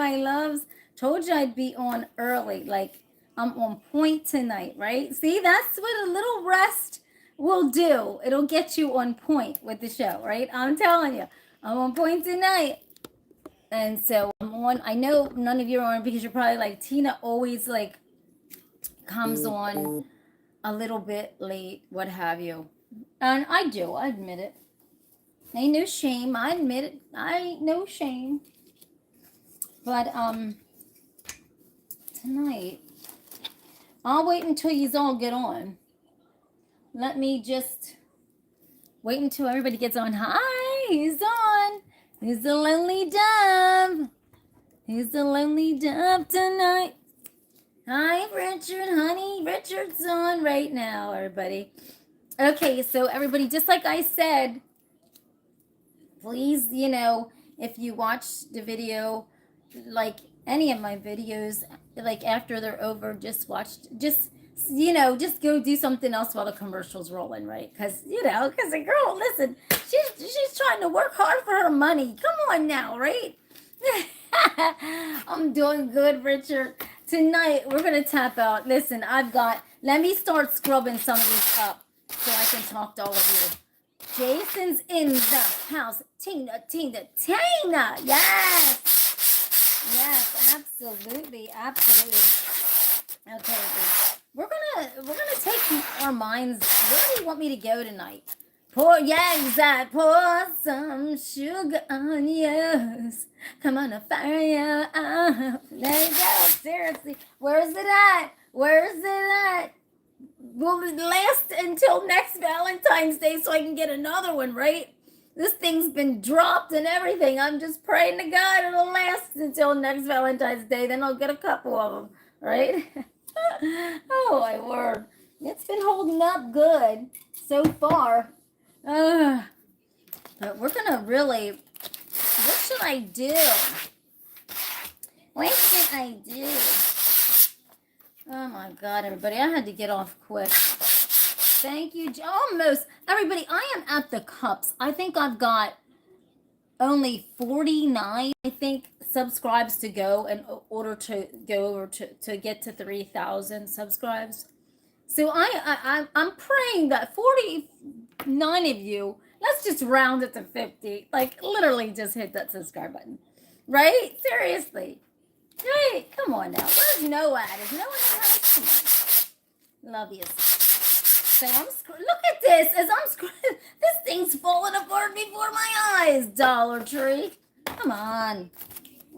my loves. Told you I'd be on early. Like, I'm on point tonight, right? See, that's what a little rest will do. It'll get you on point with the show, right? I'm telling you, I'm on point tonight. And so I'm on. I know none of you are on because you're probably like, Tina always like comes on a little bit late, what have you. And I do, I admit it. Ain't no shame. I admit it. I ain't no shame. But tonight, I'll wait until you all get on. Let me just wait until everybody gets on. Hi, he's on. He's the lonely dove. He's the lonely dove tonight. Hi, Richard, honey. Richard's on right now, everybody. Okay, so everybody, just like I said, please, if you watch the video, like any of my videos, like after they're over, just go do something else while the commercial's rolling, right? Because the girl, listen, she's trying to work hard for her money. Come on now, right? I'm doing good, Richard. Tonight, we're going to tap out. Listen, let me start scrubbing some of these up so I can talk to all of you. Jason's in the house. Tina. Yes. Yes, absolutely. Okay, we're gonna take our minds. Where do you want me to go tonight? Pour some sugar on yours. Come on, fire you up. There you go. Seriously, where's it at? Will it last until next Valentine's Day so I can get another one, right? This thing's been dropped and everything. I'm just praying to God it'll last until next Valentine's Day. Then I'll get a couple of them, right? Oh, my word. It's been holding up good so far. But we're going to really... What should I do? Oh, my God, everybody. I had to get off quick. Thank you. Almost. Everybody, I am at the cups. I think I've got only 49, subscribes to go in order to go over to get to 3,000 subscribes. So I'm praying that 49 of you, let's just round it to 50. Like, literally just hit that subscribe button. Right? Seriously. Hey, come on now. Where's Noah at? Is Noah in the house? Come on. Love you. So look at this. This thing's falling apart before my eyes, Dollar Tree. Come on.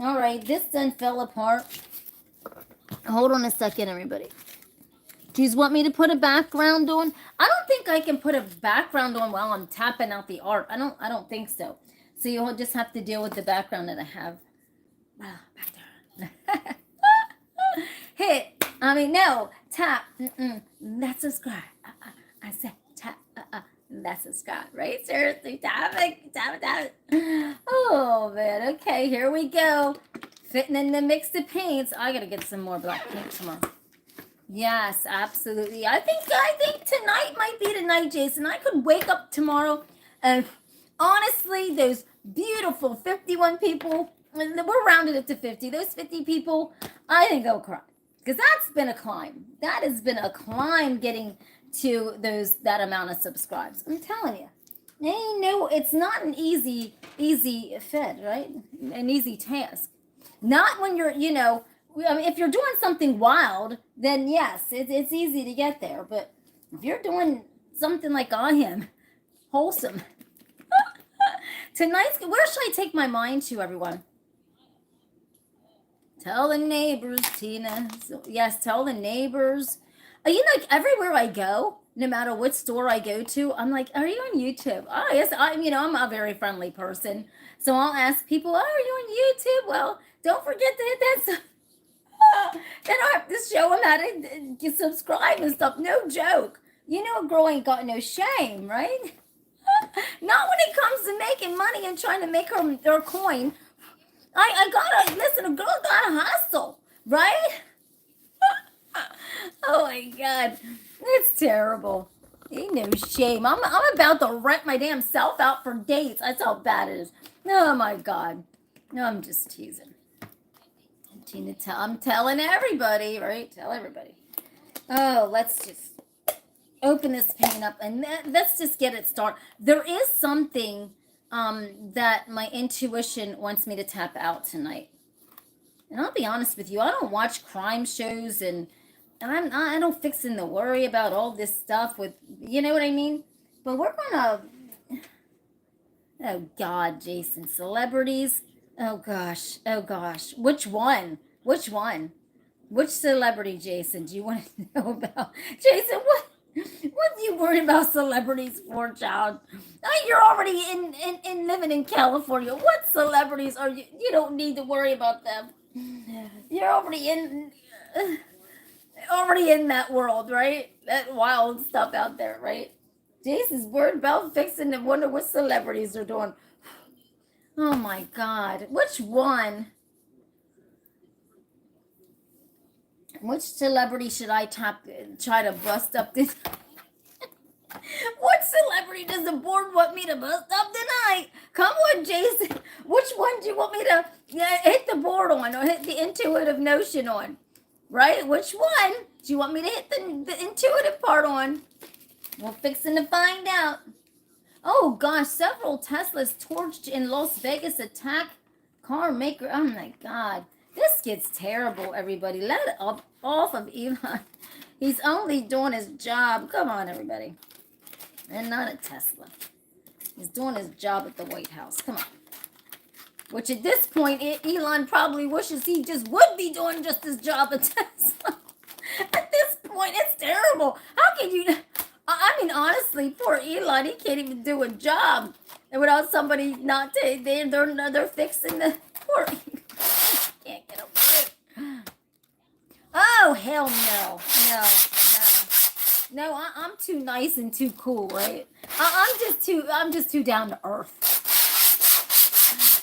All right, this done fell apart. Hold on a second, everybody. Do you want me to put a background on? I don't think I can put a background on while I'm tapping out the art. I don't think so. So you'll just have to deal with the background that I have. Back there. No. Tap. That's subscribe. I said tap. That's subscribe, right? Seriously, tap it. Oh, man. Okay, here we go. Fitting in the mix of paints. I got to get some more black paint tomorrow. Yes, absolutely. I think tonight might be the night, Jason. I could wake up tomorrow and honestly, those beautiful 51 people, and we're rounded it to 50. Those 50 people, I think they'll cry. Because that's been a climb. That has been a climb getting to that amount of subscribes. I'm telling you. It's not an easy fed, right? An easy task. Not when you're, if you're doing something wild, then yes, it's easy to get there. But if you're doing something like I am, wholesome. Tonight's, where should I take my mind to, everyone? Tell the neighbors, Tina. So, yes, tell the neighbors. Everywhere I go, no matter what store I go to, I'm like, are you on YouTube? Oh, yes, I'm a very friendly person. So I'll ask people, oh, are you on YouTube? Well, don't forget to hit that then I have to show them how to subscribe and stuff. No joke. A girl ain't got no shame, right? Not when it comes to making money and trying to make her coin. I gotta, listen, a girl gotta hustle, right? Oh my God. It's terrible. Ain't no shame. I'm about to rent my damn self out for dates. That's how bad it is. Oh my God. No, I'm just teasing. Tina, I'm telling everybody, right? Tell everybody. Oh, let's just open this paint up and let's just get it started. There is something that my intuition wants me to tap out tonight. And I'll be honest with you, I don't watch crime shows and I don't fixin' to worry about all this stuff with, you know what I mean? But we're gonna, oh God, Jason, celebrities. Oh gosh. Which one? Which celebrity, Jason, do you want to know about? Jason, what are you worried about celebrities for, child? You're already in living in California. What celebrities are you? You don't need to worry about them. You're already in that world, right? That wild stuff out there, right? Jason's worried about fixing and wonder what celebrities are doing. Oh my God. Which one? Which celebrity should I try to bust up this? What celebrity does the board want me to bust up tonight? Come on, Jason. Which one do you want me to hit the board on or hit the intuitive notion on? Right? Which one do you want me to hit the intuitive part on? We're fixing to find out. Oh gosh, several Teslas torched in Las Vegas attack car maker. Oh my God. This gets terrible, everybody. Let it off of Elon. He's only doing his job. Come on, everybody. And not a Tesla. He's doing his job at the White House. Come on. Which at this point, Elon probably wishes he just would be doing just his job at Tesla. At this point, it's terrible. How can you... I mean, honestly, poor Elon, he can't even do a job without somebody not to... They're fixing the... Poor... Can't get over it. Oh, hell no. No, I'm too nice and too cool, right? I'm just too down to earth.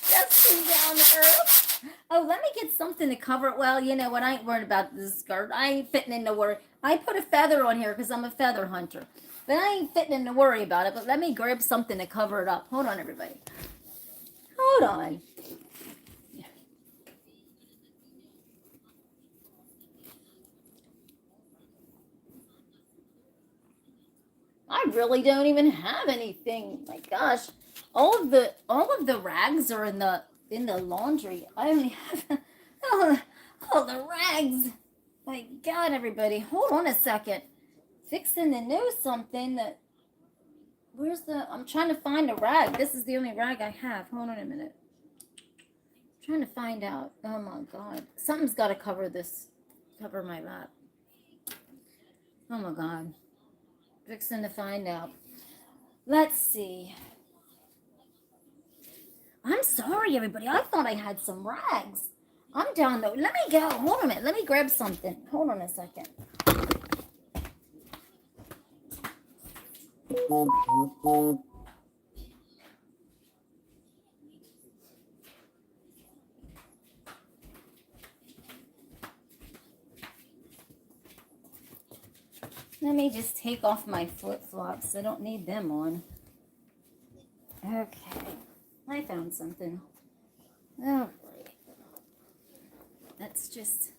Just too down to earth. Oh, let me get something to cover it. Well, you know what? I ain't worried about this skirt. I ain't fitting in to worry. I put a feather on here because I'm a feather hunter. But I ain't fitting in to worry about it. But let me grab something to cover it up. Hold on, everybody. Hold on. I really don't even have anything. My gosh, all of the rags are in the laundry. I only have all the rags. My God, everybody, hold on a second. Fixing to know something that. Where's the? I'm trying to find a rag. This is the only rag I have. Hold on a minute. I'm trying to find out. Oh my God, something's got to cover this. Cover my lap. Oh my God. Fixing to find out. Let's see. I'm sorry, everybody. I thought I had some rags. I'm down though. Let me go. Hold on a minute. Let me grab something. Hold on a second. Let me just take off my flip-flops. I don't need them on. Okay. I found something. Oh, boy. That's just...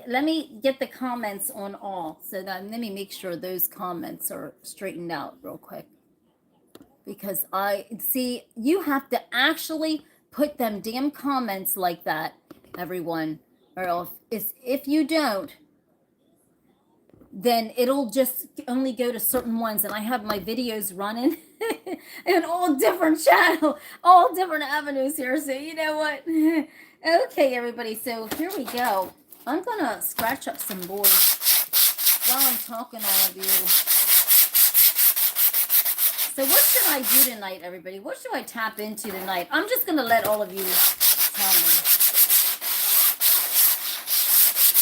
let me get the comments on all. So that, let me make sure those comments are straightened out real quick. Because you have to actually put them damn comments like that, everyone. Or else, if you don't, then it'll just only go to certain ones. And I have my videos running in all different channels, all different avenues here. So you know what? Okay, everybody. So here we go. I'm going to scratch up some boards while I'm talking to all of you. So what should I do tonight, everybody? What should I tap into tonight? I'm just going to let all of you tell me.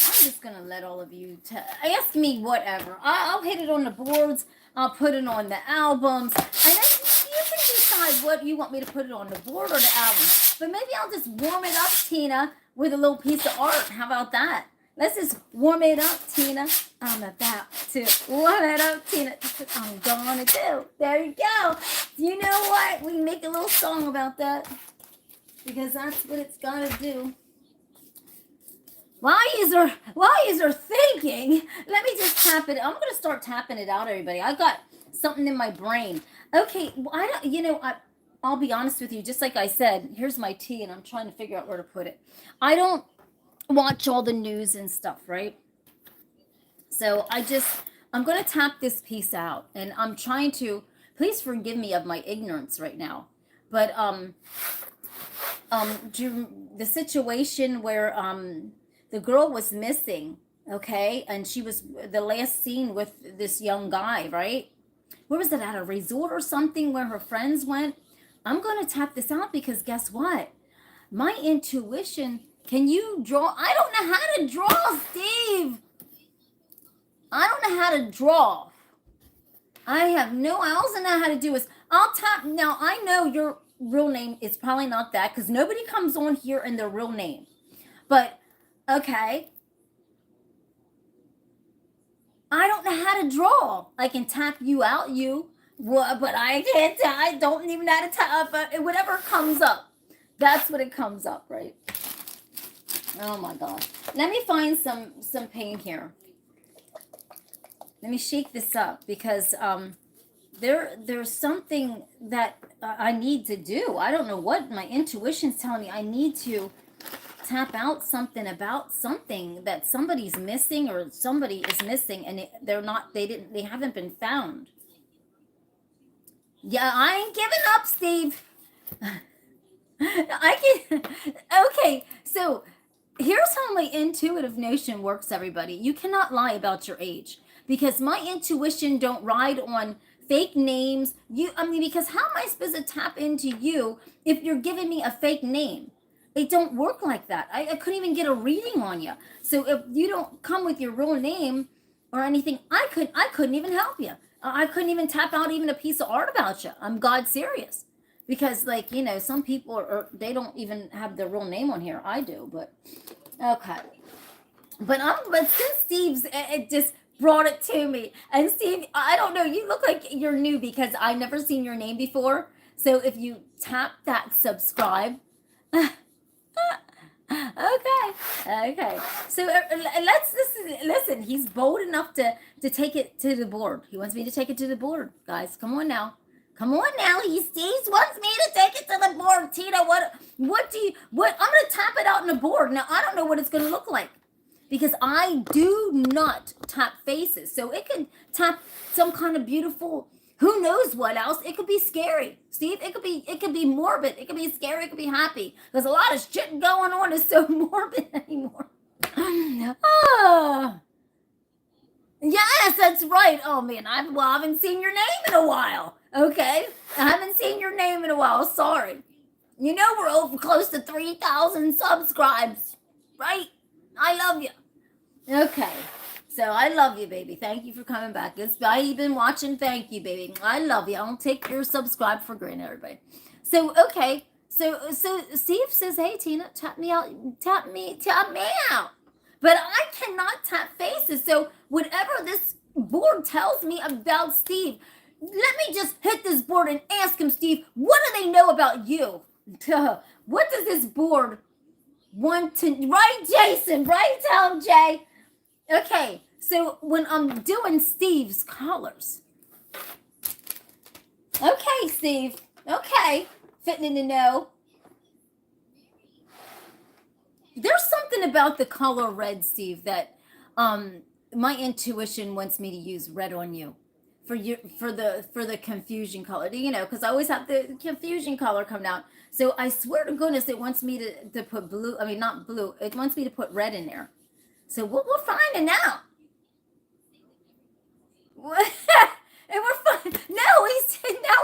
I'm just going to let all of you ask me whatever. I'll hit it on the boards. I'll put it on the albums. And then you can decide what you want me to put it on, the board or the album. But maybe I'll just warm it up, Tina, with a little piece of art. How about that? Let's just warm it up, Tina. I'm about to warm it up, Tina. That's what I'm gonna do. There you go. You know what? We make a little song about that. Because that's what it's gotta do. While you're thinking, let me just tap it. I'm going to start tapping it out, everybody. I got something in my brain. Okay, well, I don't, I'll be honest with you. Just like I said, here's my tea, and I'm trying to figure out where to put it. I don't watch all the news and stuff, right? So I'm going to tap this piece out, and I'm trying to, please forgive me of my ignorance right now. But, the situation where, the girl was missing, okay? And she was the last seen with this young guy, right? Where was it, at a resort or something where her friends went? I'm going to tap this out because guess what? My intuition, can you draw? I don't know how to draw, Steve. I don't know how to draw. I also know how to do is, I'll tap, now I know your real name is probably not that because nobody comes on here in their real name. But, okay. I don't know how to draw. I can tap you out, but I can't, I don't even know how to tap, but whatever comes up. That's what it comes up, right? Oh my God. Let me find some paint here. Let me shake this up because there's something that I need to do. I don't know what my intuition's telling me. I need to tap out something about something that somebody's missing or somebody is missing and they haven't been found. Yeah, I ain't giving up, Steve. Okay, so here's how my intuitive notion works, everybody. You cannot lie about your age because my intuition don't ride on fake names. Because how am I supposed to tap into you if you're giving me a fake name? It don't work like that. I couldn't even get a reading on you. So if you don't come with your real name or anything, I couldn't even help you. I couldn't even tap out even a piece of art about you. I'm God serious. Because some people they don't even have their real name on here. I do, but okay. But since Steve's it just brought it to me. And Steve, I don't know, you look like you're new because I never seen your name before. So if you tap that subscribe. Okay. So let's listen. He's bold enough to take it to the board. He wants me to take it to the board, guys. Come on now. He wants me to take it to the board. Tina, what I'm gonna tap it out on the board. Now I don't know what it's gonna look like because I do not tap faces. So it could tap some kind of beautiful, who knows what else. It could be scary, Steve. It could be morbid. It could be scary. It could be happy. There's a lot of shit going on. It's so morbid anymore. Oh. Yes, that's right. Oh man, I haven't seen your name in a while. Okay, I haven't seen your name in a while. Sorry. We're over close to 3,000 subscribes, right? I love you. Okay. So I love you, baby. Thank you for coming back. You've been watching. Thank you, baby. I love you. I don't take your subscribe for granted, everybody. So, okay. So Steve says, hey, Tina, tap me out. Tap me out. But I cannot tap faces. So whatever this board tells me about Steve, let me just hit this board and ask him, Steve, what do they know about you? What does this board want to, right, Jason? Right? Tell him, Jay. Okay, so when I'm doing Steve's colors. Okay, Steve. Okay, fitting in the know. There's something about the color red, Steve, that my intuition wants me to use red on you for the confusion color. Because I always have the confusion color coming out. So I swear to goodness, it wants me to put blue. I mean, not blue. It wants me to put red in there. So we're finding out. And we're fine. Now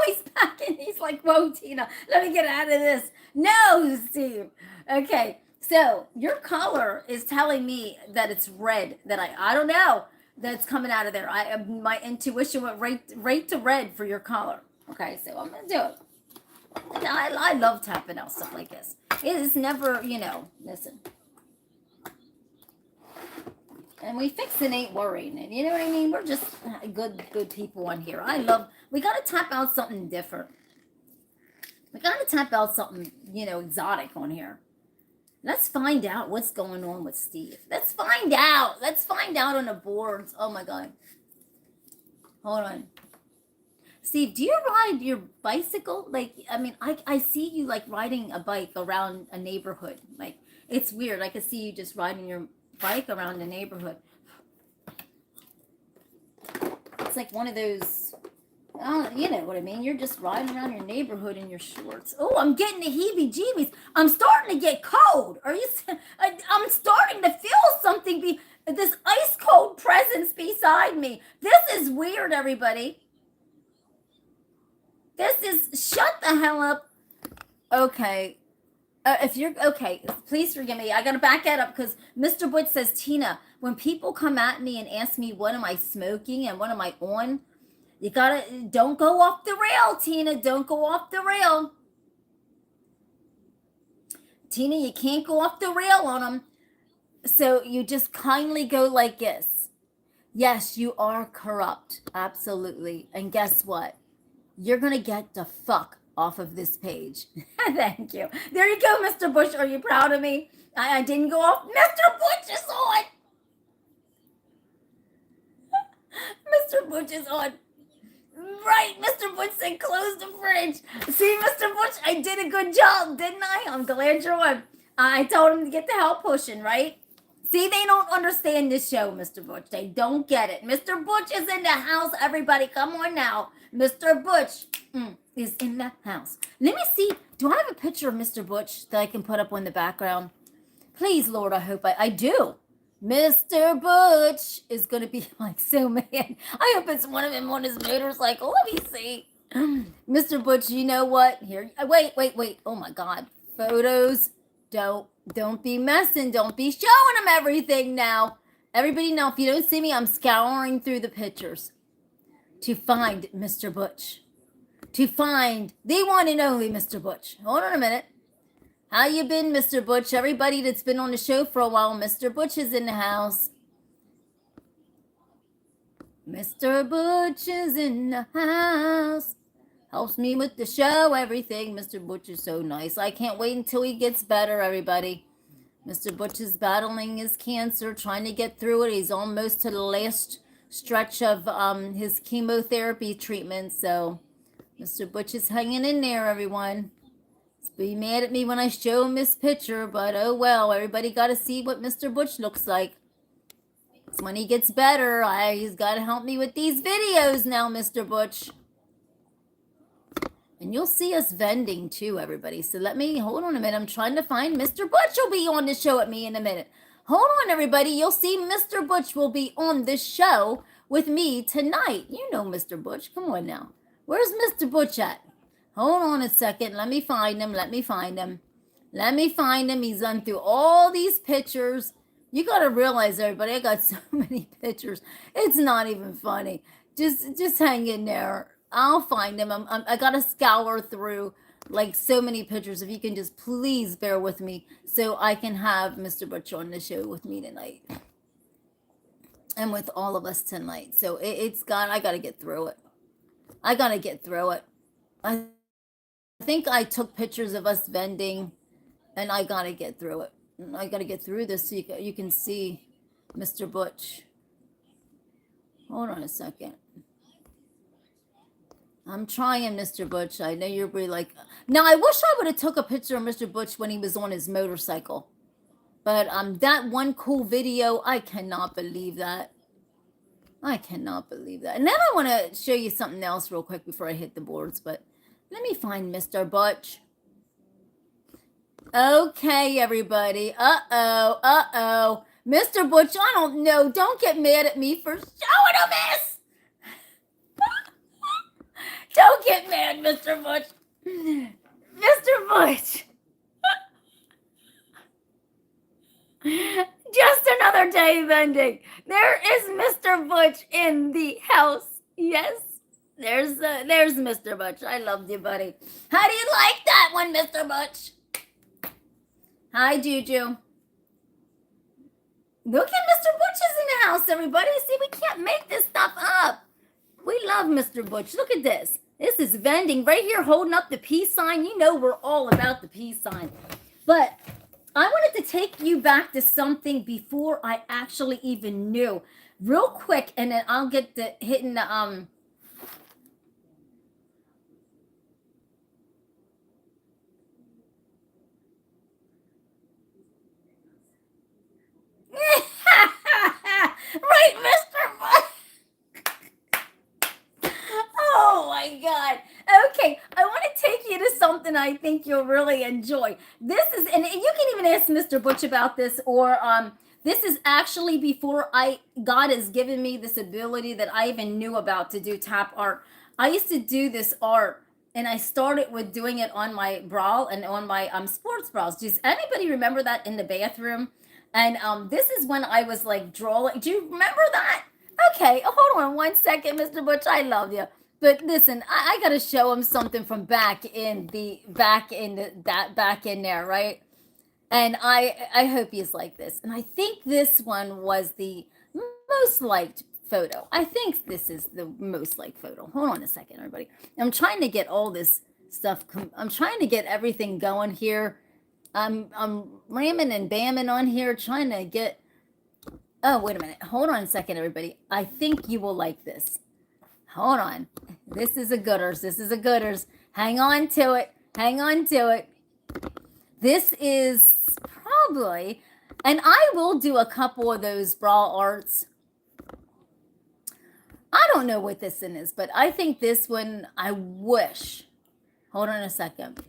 he's back and he's like, whoa, Tina, let me get out of this. No, Steve. Okay. So your color is telling me that it's red. That I don't know that's coming out of there. My intuition went right to red for your color. Okay, so I'm gonna do it. And I love tapping out stuff like this. It is never, listen. And we fixing ain't worrying. And you know what I mean? We're just good people on here. We got to tap out something different. We got to tap out something, exotic on here. Let's find out what's going on with Steve. Let's find out. Let's find out on the boards. Oh my God. Hold on. Steve, do you ride your bicycle? Like, I mean, I see you like riding a bike around a neighborhood. Like, it's weird. I can see you just riding your bike around the neighborhood. It's like one of those, you know what I mean? You're just riding around your neighborhood in your shorts. Oh, I'm getting the heebie-jeebies. I'm starting to get cold. Are you? I'm starting to feel something. This ice cold presence beside me. This is weird, everybody. This is, shut the hell up. Okay. If you're, okay, please forgive me. I got to back that up because Mr. Butch says, Tina, when people come at me and ask me what am I smoking and what am I on, you got to, don't go off the rail, Tina. Don't go off the rail. Tina, you can't go off the rail on them. So you just kindly go like this. Yes, you are corrupt. Absolutely. And guess what? You're going to get the fuck off of this page. Thank you. There you go, Mr. Bush. Are you proud of me? I didn't go off. Mr. Bush is on. Mr. Bush is on. Right, Mr. Bush said close the fridge. See, Mr. Bush, I did a good job, didn't I? I'm glad you're on. I told him to get the hell pushing, right? See, they don't understand this show, Mr. Butch. They don't get it. Mr. Butch is in the house. Everybody, come on now. Mr. Butch is in the house. Let me see. Do I have a picture of Mr. Butch that I can put up on the background? Please, Lord, I hope I do. Mr. Butch is going to be like so mad. I hope it's one of them on his motorcycle. Let me see. Mr. Butch, you know what? Here. Wait. Oh, my God. Photos. Don't be messing. Don't be showing them everything now. Everybody know if you don't see me, I'm scouring through the pictures to find Mr. Butch. To find the one and only Mr. Butch. Hold on a minute. How you been, Mr. Butch? Everybody that's been on the show for a while, Mr. Butch is in the house. Mr. Butch is in the house. Helps me with the show, everything. Mr. Butch is so nice. I can't wait until he gets better, everybody. Mr. Butch is battling his cancer, trying to get through it. He's almost to the last stretch of his chemotherapy treatment. So Mr. Butch is hanging in there, everyone. Be mad at me when I show him this picture, but oh well. Everybody got to see what Mr. Butch looks like. It's when he gets better. He's got to help me with these videos now, Mr. Butch. And you'll see us vending too, everybody. So hold on a minute. I'm trying to find Mr. Butch will be on the show at me in a minute. Hold on, everybody. You'll see Mr. Butch will be on this show with me tonight. You know Mr. Butch. Come on now. Where's Mr. Butch at? Hold on a second. Let me find him. He's done through all these pictures. You got to realize, everybody, I got so many pictures. It's not even funny. Just hang in there. I'll find him. I got to scour through like so many pictures. If you can just please bear with me so I can have Mr. Butch on the show with me tonight. And with all of us tonight. So I got to get through it. I think I took pictures of us vending and I got to get through it. I got to get through this so you can see Mr. Butch. Hold on a second. I'm trying, Mr. Butch. I know you're really like... Now, I wish I would have took a picture of Mr. Butch when he was on his motorcycle. But that one cool video, I cannot believe that. And then I want to show you something else real quick before I hit the boards. But let me find Mr. Butch. Okay, everybody. Uh-oh. Mr. Butch, I don't know. Don't get mad at me for showing him this. Don't get mad, Mr. Butch. Mr. Butch. Just another day vending. There is Mr. Butch in the house. Yes. There's Mr. Butch. I loved you, buddy. How do you like that one, Mr. Butch? Hi, Juju. Look at Mr. Butch is in the house, everybody. See, we can't make this stuff up. We love Mr. Butch. Look at this. This is vending right here holding up the peace sign. You know we're all about the peace sign. But I wanted to take you back to something before I actually even knew. Real quick, and then I'll get to hitting the right, Mr. Oh my God. Okay, I want to take you to something I think you'll really enjoy. This is, and you can even ask Mr. Butch about this, or this is actually before God has given me this ability that I even knew about to do tap art. I used to do this art, and I started with doing it on my bra and on my sports bras. Does anybody remember that in the bathroom? And this is when I was like drawing. Do you remember that? Okay, hold on one second, Mr. Butch. I love you. But listen, I gotta show him something from back in there, right? And I hope he's like this. And I think this one was the most liked photo. I think this is the most liked photo. Hold on a second, everybody. I'm trying to get all this stuff. I'm trying to get everything going here. I'm ramming and bamming on here, trying to get. Oh, wait a minute. Hold on a second, everybody. I think you will like this. Hold on. This is a gooders. This is a gooders. Hang on to it. Hang on to it. This is probably, and I will do a couple of those bra arts. I don't know what this one is, but I think this one, I wish. Hold on a second.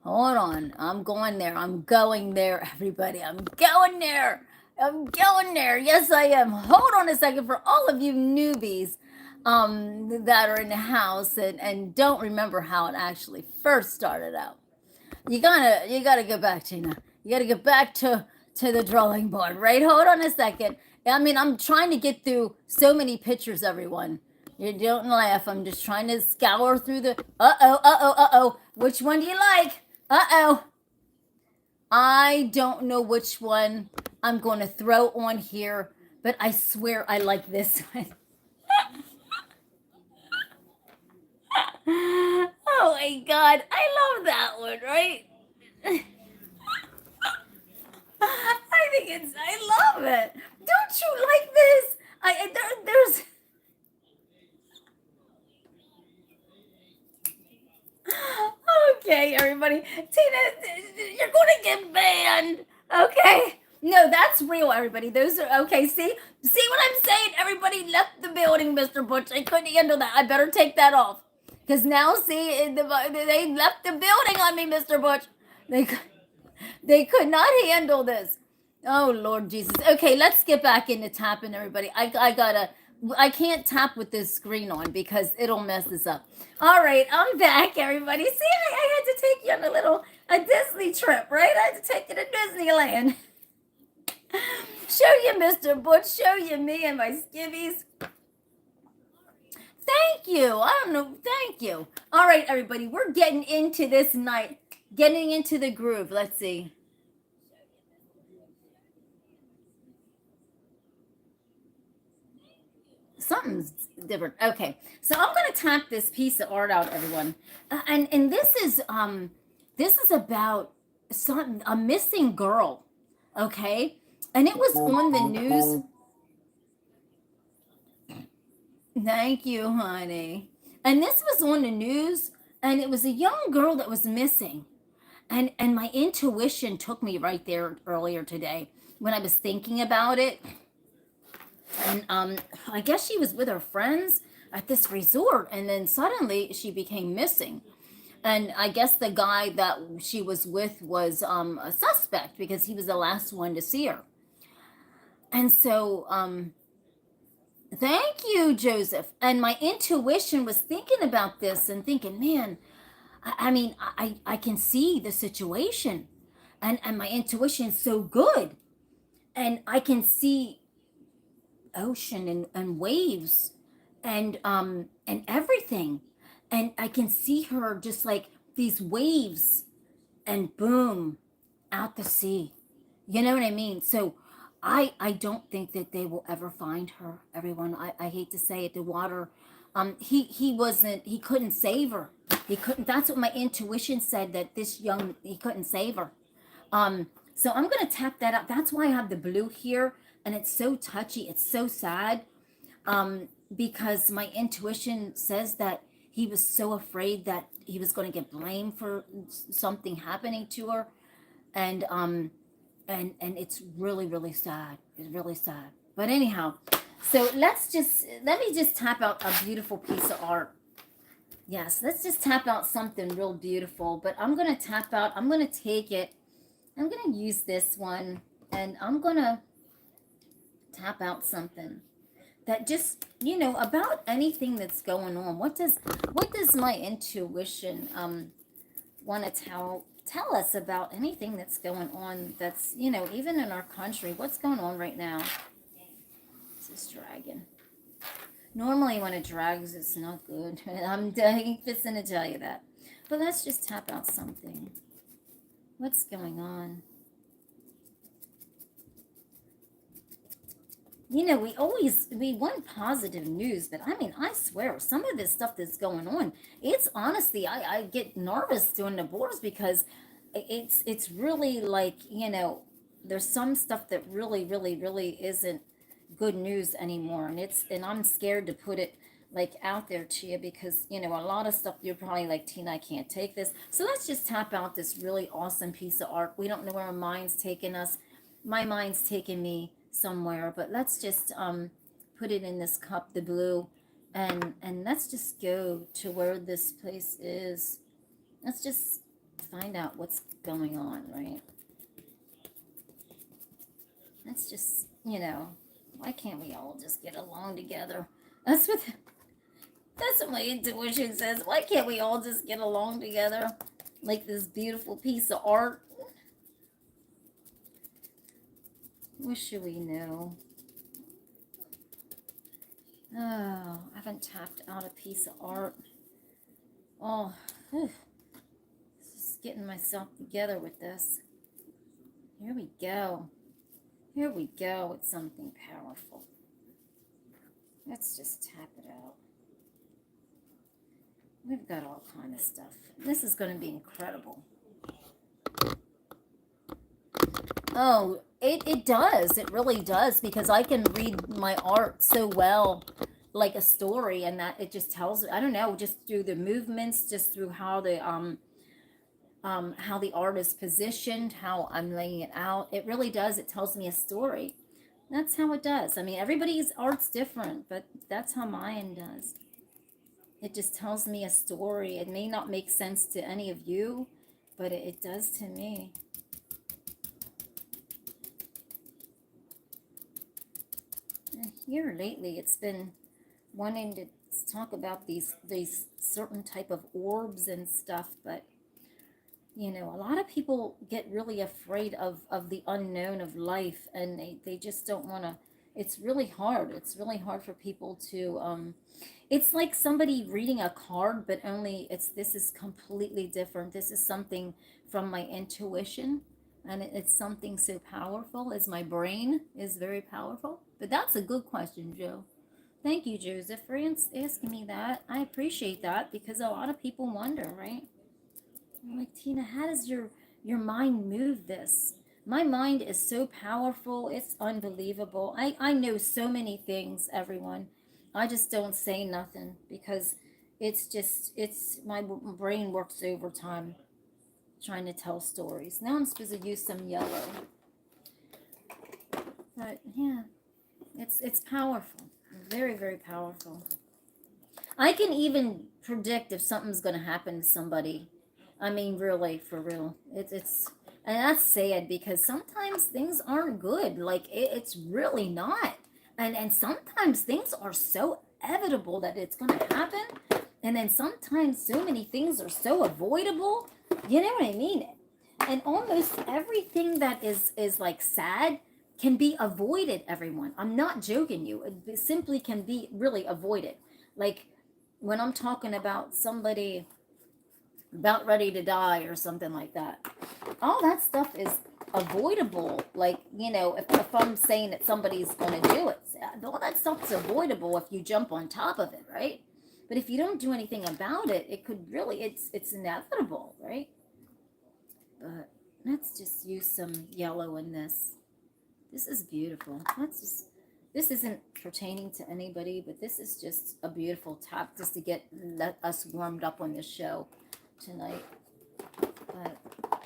Hold on. I'm going there. I'm going there, everybody. I'm going there. I'm going there. Yes, I am. Hold on a second for all of you newbies that are in the house and don't remember how it actually first started out. You gotta go back, Tina. You gotta go back to the drawing board, right? Hold on a second. I mean, I'm trying to get through so many pictures, everyone. You don't laugh. I'm just trying to scour through the. Uh-oh. Which one do you like? Uh-oh. I don't know which one I'm going to throw on here, but I swear I like this one. Oh my God. I love that one, right? I love it. Don't you like this? There's. Okay, everybody. Tina, you're going to get banned. Okay. No, that's real, everybody. Those are okay. See what I'm saying? Everybody left the building, Mr. Butch. I couldn't handle that. I better take that off. Because now, see, they left the building on me, Mr. Butch. They could not handle this. Oh, Lord Jesus. Okay, let's get back into tapping, everybody. I can't tap with this screen on because it'll mess this up. All right, I'm back, everybody. See, I had to take you on a Disney trip, right? I had to take you to Disneyland. Show you Mr. Butch, show you me and my skivvies. Thank you. I don't know. Thank you. All right, everybody, we're getting into this night, getting into the groove. Let's see. Something's different. Okay, so I'm gonna tap this piece of art out, everyone, and this is about a missing girl. Okay, and it was on the news. Thank you, honey. And this was on the news, and it was a young girl that was missing, and my intuition took me right there earlier today when I was thinking about it. And I guess she was with her friends at this resort, and then suddenly she became missing. And I guess the guy that she was with was a suspect because he was the last one to see her. And so, thank you, Joseph. And my intuition was thinking about this and thinking, man, I mean, I can see the situation, and my intuition is so good, and I can see ocean and waves and everything, and I can see her just like these waves and boom out the sea, you know what I mean? So I don't think that they will ever find her, everyone. I hate to say it, the water, he couldn't save her. He couldn't. That's what my intuition said, that he couldn't save her. So I'm going to tap that out. That's why I have the blue here, and it's so touchy. It's so sad, because my intuition says that he was so afraid that he was going to get blamed for something happening to her, and and it's really, really sad. It's really sad. But anyhow, so let me just tap out a beautiful piece of art. Yes, let's just tap out something real beautiful. But I'm going to tap out, I'm going to take it, I'm going to use this one, and I'm going to tap out something that just, about anything that's going on. What does my intuition want to tell us about anything that's going on, that's, even in our country? What's going on right now? This dragon. Normally when it drags, it's not good. I'm just going to tell you that. But let's just tap out something. What's going on? We want positive news, but I mean, I swear, some of this stuff that's going on, it's honestly, I get nervous doing the boards, because it's really like, there's some stuff that really, really, really isn't good news anymore, and I'm scared to put it like out there to you, because a lot of stuff you're probably like, Tina, I can't take this. So let's just tap out this really awesome piece of art. We don't know where our mind's taking us. My mind's taking me somewhere, but let's just put it in this cup, the blue, and let's just go to where this place is. Let's just find out what's going on, right? Let's just, why can't we all just get along together? That's what my intuition says. Why can't we all just get along together? Like this beautiful piece of art. What should we know? Oh, I haven't tapped out a piece of art. Oh, just getting myself together with this. Here we go. Here we go with something powerful. Let's just tap it out. We've got all kind of stuff. This is going to be incredible. Oh, it does. It really does, because I can read my art so well, like a story, and that it just tells, I don't know, just through the movements, just through how the art is positioned, how I'm laying it out. It really does. It tells me a story. That's how it does. I mean, everybody's art's different, but that's how mine does. It just tells me a story. It may not make sense to any of you, but it does to me. Here lately, it's been wanting to talk about these certain type of orbs and stuff, but a lot of people get really afraid of the unknown of life, and they just don't want to. It's really hard. It's really hard for people to it's like somebody reading a card, but only this is completely different. This is something from my intuition, and it's something so powerful, as my brain is very powerful. But that's a good question, Joe. Thank you, Joseph, for asking me that. I appreciate that, because a lot of people wonder, right? I'm like, Tina, how does your mind move this? My mind is so powerful. It's unbelievable. I know so many things, everyone. I just don't say nothing, because my brain works overtime trying to tell stories. Now I'm supposed to use some yellow. But yeah, it's powerful. Very, very powerful. I can even predict if something's going to happen to somebody. I mean, really, for real. It's and that's sad, because sometimes things aren't good. Like, it's really not. And sometimes things are so inevitable that it's going to happen. And then sometimes so many things are so avoidable. You know what I mean? And almost everything that is like sad can be avoided, everyone. I'm not joking you. It simply can be really avoided. Like when I'm talking about somebody about ready to die or something like that, all that stuff is avoidable. Like, if I'm saying that somebody's going to do it, all that stuff's avoidable if you jump on top of it, right? But if you don't do anything about it, it could really, it's inevitable, right? But Let's just use some yellow in this. This is beautiful. This isn't pertaining to anybody, but this is just a beautiful tap just to let us warmed up on this show tonight. But,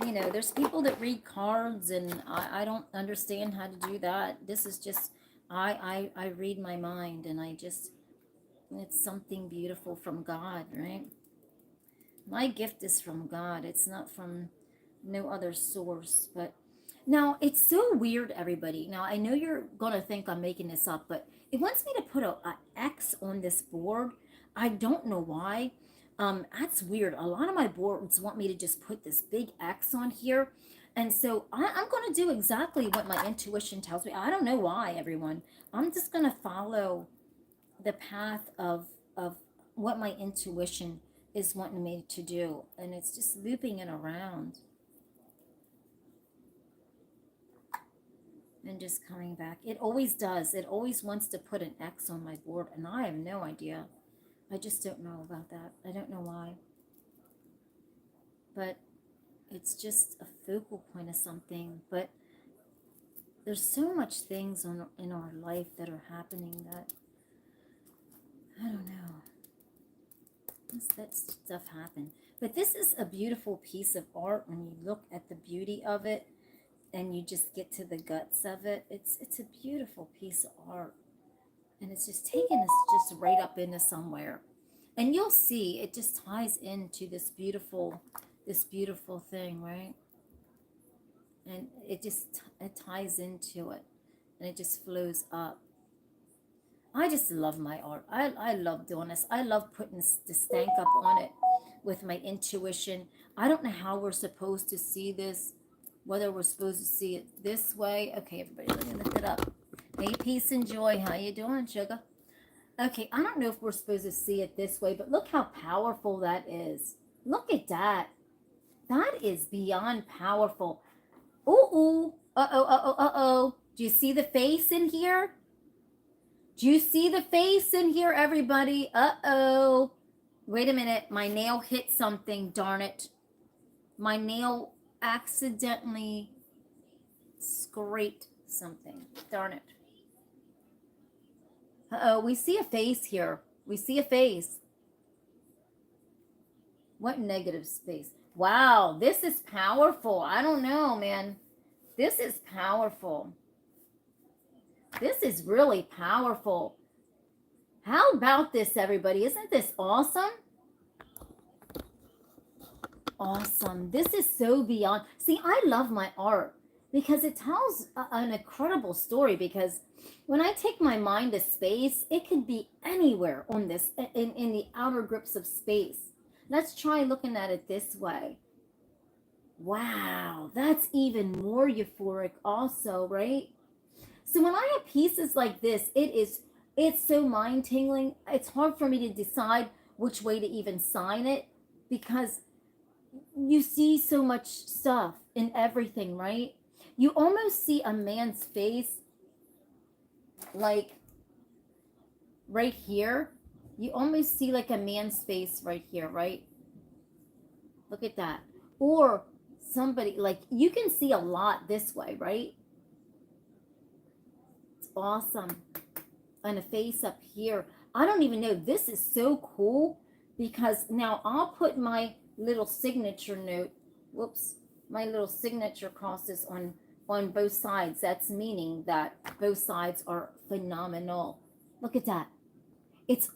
you know, there's people that read cards, and I don't understand how to do that. This is just, I read my mind, and it's something beautiful from God, right? My gift is from God. It's not from no other source. But now it's so weird, everybody. Now I know you're gonna think I'm making this up, but it wants me to put a X on this board. I don't know why. That's weird. A lot of my boards want me to just put this big X on here. And so I'm going to do exactly what my intuition tells me. I don't know why, everyone. I'm just going to follow the path of what my intuition is wanting me to do. And it's just looping it around. And just coming back. It always does. It always wants to put an X on my board. And I have no idea. I just don't know about that. I don't know why. But it's just a focal point of something. But there's so much things in our life that are happening that, I don't know. That stuff happen. But this is a beautiful piece of art when you look at the beauty of it and you just get to the guts of it. It's a beautiful piece of art. And it's just taking us just right up into somewhere. And you'll see it just ties into this beautiful thing, right? And it ties into it. And it just flows up. I just love my art. I love doing this. I love putting the stank up on it with my intuition. I don't know how we're supposed to see this, whether we're supposed to see it this way. Okay, everybody, let me lift it up. Hey, peace and joy. How you doing, sugar? Okay, I don't know if we're supposed to see it this way, but look how powerful that is. Look at that. That is beyond powerful. Ooh. Uh-oh. Do you see the face in here? Do you see the face in here, everybody? Uh-oh. Wait a minute. My nail hit something. Darn it. My nail accidentally scraped something. Darn it. Uh-oh, we see a face here. We see a face. What negative space? Wow, this is powerful. I don't know, man. This is powerful. This is really powerful. How about this, everybody? Isn't this awesome? Awesome. This is so beyond. See, I love my art because it tells an incredible story. Because when I take my mind to space, it could be anywhere on this, in the outer grips of space. Let's try looking at it this way. Wow, that's even more euphoric also, right? So when I have pieces like this, it's so mind-tingling. It's hard for me to decide which way to even sign it because you see so much stuff in everything, right? You almost see a man's face like right here. You almost see like a man's face right here, right? Look at that. Or somebody, like, you can see a lot this way, right? It's awesome. And a face up here. I don't even know. This is so cool because now I'll put my little signature note. Whoops. My little signature crosses on both sides. That's meaning that both sides are phenomenal. Look at that. It's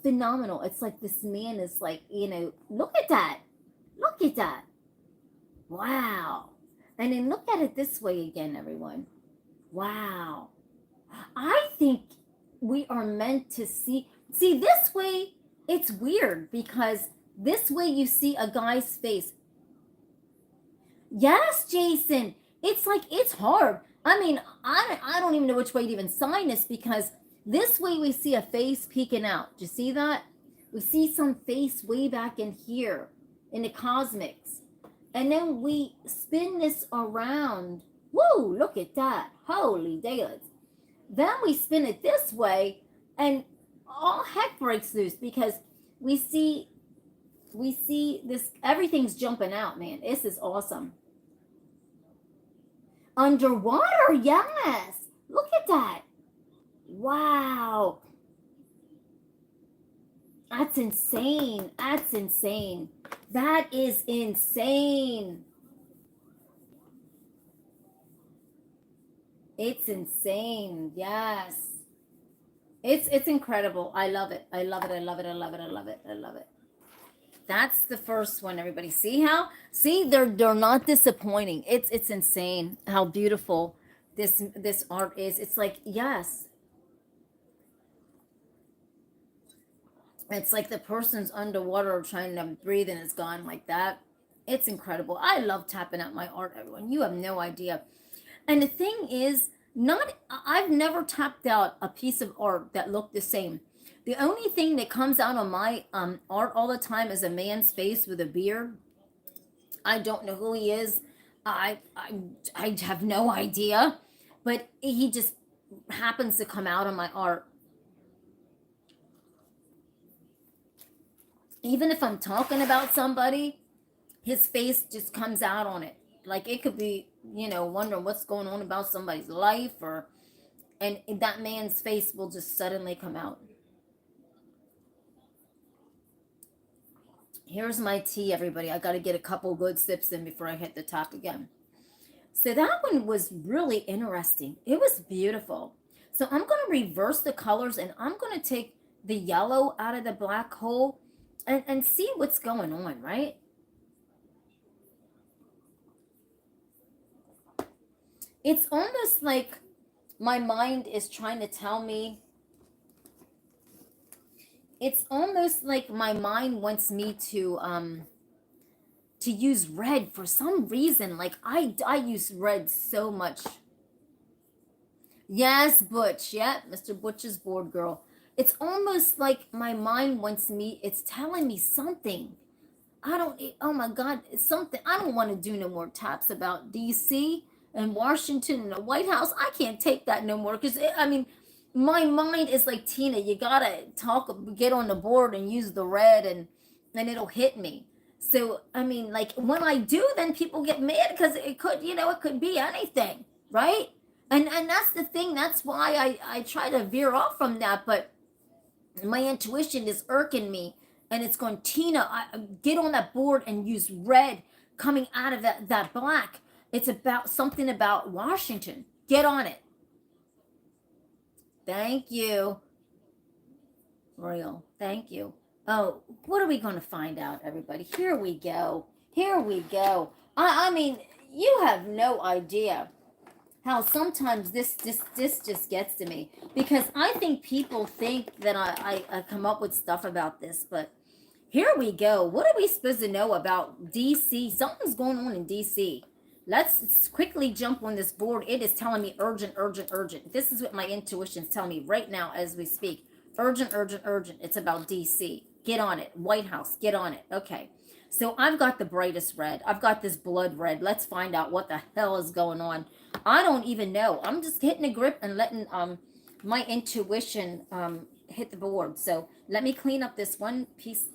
phenomenal. It's like this man is like, you know, look at that. Look at that. Wow. And then look at it this way again, everyone. Wow. I think we are meant to see this way. It's weird because this way you see a guy's face. Yes, Jason. It's like, it's hard. I mean, I don't even know which way to even sign this because this way we see a face peeking out. Do you see that? We see some face way back in here in the cosmics. And then we spin this around. Woo, look at that. Holy days. Then we spin it this way and all heck breaks loose because we see this, everything's jumping out, man. This is awesome. Underwater, yes. Look at that. Wow. That's insane. That's insane. That is insane. It's insane. Yes. It's incredible. I love it. I love it. I love it. I love it. I love it. I love it. That's the first one, everybody. See how? See, they're not disappointing. It's insane how beautiful this art is. It's like, yes. It's like the person's underwater trying to breathe and it's gone like that. It's incredible. I love tapping out my art, everyone. You have no idea. And the thing is, I've never tapped out a piece of art that looked the same. The only thing that comes out on my art all the time is a man's face with a beard. I don't know who he is. I have no idea, but he just happens to come out on my art. Even if I'm talking about somebody, his face just comes out on it. Like it could be, wondering what's going on about somebody's life, and that man's face will just suddenly come out. Here's my tea, everybody. I got to get a couple good sips in before I hit the top again. So that one was really interesting. It was beautiful. So I'm going to reverse the colors and I'm going to take the yellow out of the black hole and see what's going on, right? It's almost like my mind is trying to tell me, it's almost like my mind wants me to use red for some reason. Like I use red so much. Yes, Butch. Yeah, Mr. Butch's board girl. It's almost like my mind wants me, it's telling me something. Oh my God, it's something. I don't want to do no more taps about DC and Washington and the White House. I can't take that no more because, my mind is like, Tina, you gotta get on the board and use the red and it'll hit me. So, like when I do, then people get mad because it could be anything, right? And that's the thing. That's why I try to veer off from that. But my intuition is irking me and it's going, Tina, get on that board and use red coming out of that black. It's about something about Washington. Get on it. Thank you. Royal. Thank you. Oh, what are we going to find out, everybody? Here we go. Here we go. You have no idea how sometimes this just gets to me, because I think people think that I come up with stuff about this, but here we go. What are we supposed to know about DC? Something's going on in DC. Let's quickly jump on this board. It is telling me urgent, urgent, urgent. This is what my intuition is telling me right now as we speak. Urgent, urgent, urgent. It's about DC. Get on it. White House, get on it. Okay. So I've got the brightest red. I've got this blood red. Let's find out what the hell is going on. I don't even know. I'm just hitting a grip and letting my intuition hit the board. So let me clean up this one piece,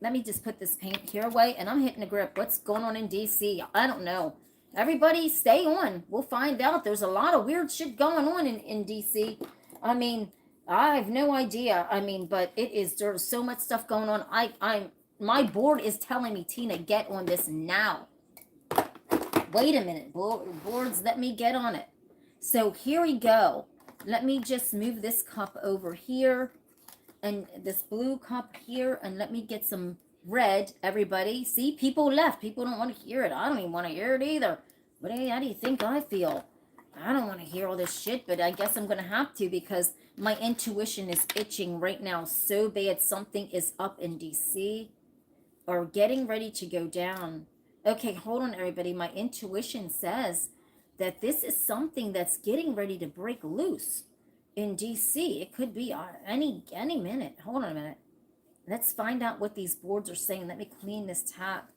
let me just put this paint here away, and I'm hitting a grip. What's going on in DC? I don't know. Everybody stay on. We'll find out. There's a lot of weird shit going on in DC. I have no idea. But there's so much stuff going on. My board is telling me, Tina, get on this now. Wait a minute. Boards, let me get on it. So here we go. Let me just move this cup over here and this blue cup here, and let me get some red, everybody. See, people left. People don't want to hear it. I don't even want to hear it either. But hey, how do you think I feel? I don't want to hear all this shit, but I guess I'm going to have to, because my intuition is itching right now so bad. Something is up in DC or getting ready to go down. Okay, hold on, everybody. My intuition says that this is something that's getting ready to break loose in DC. It could be any minute. Hold on a minute. Let's find out what these boards are saying. Let me clean this tap.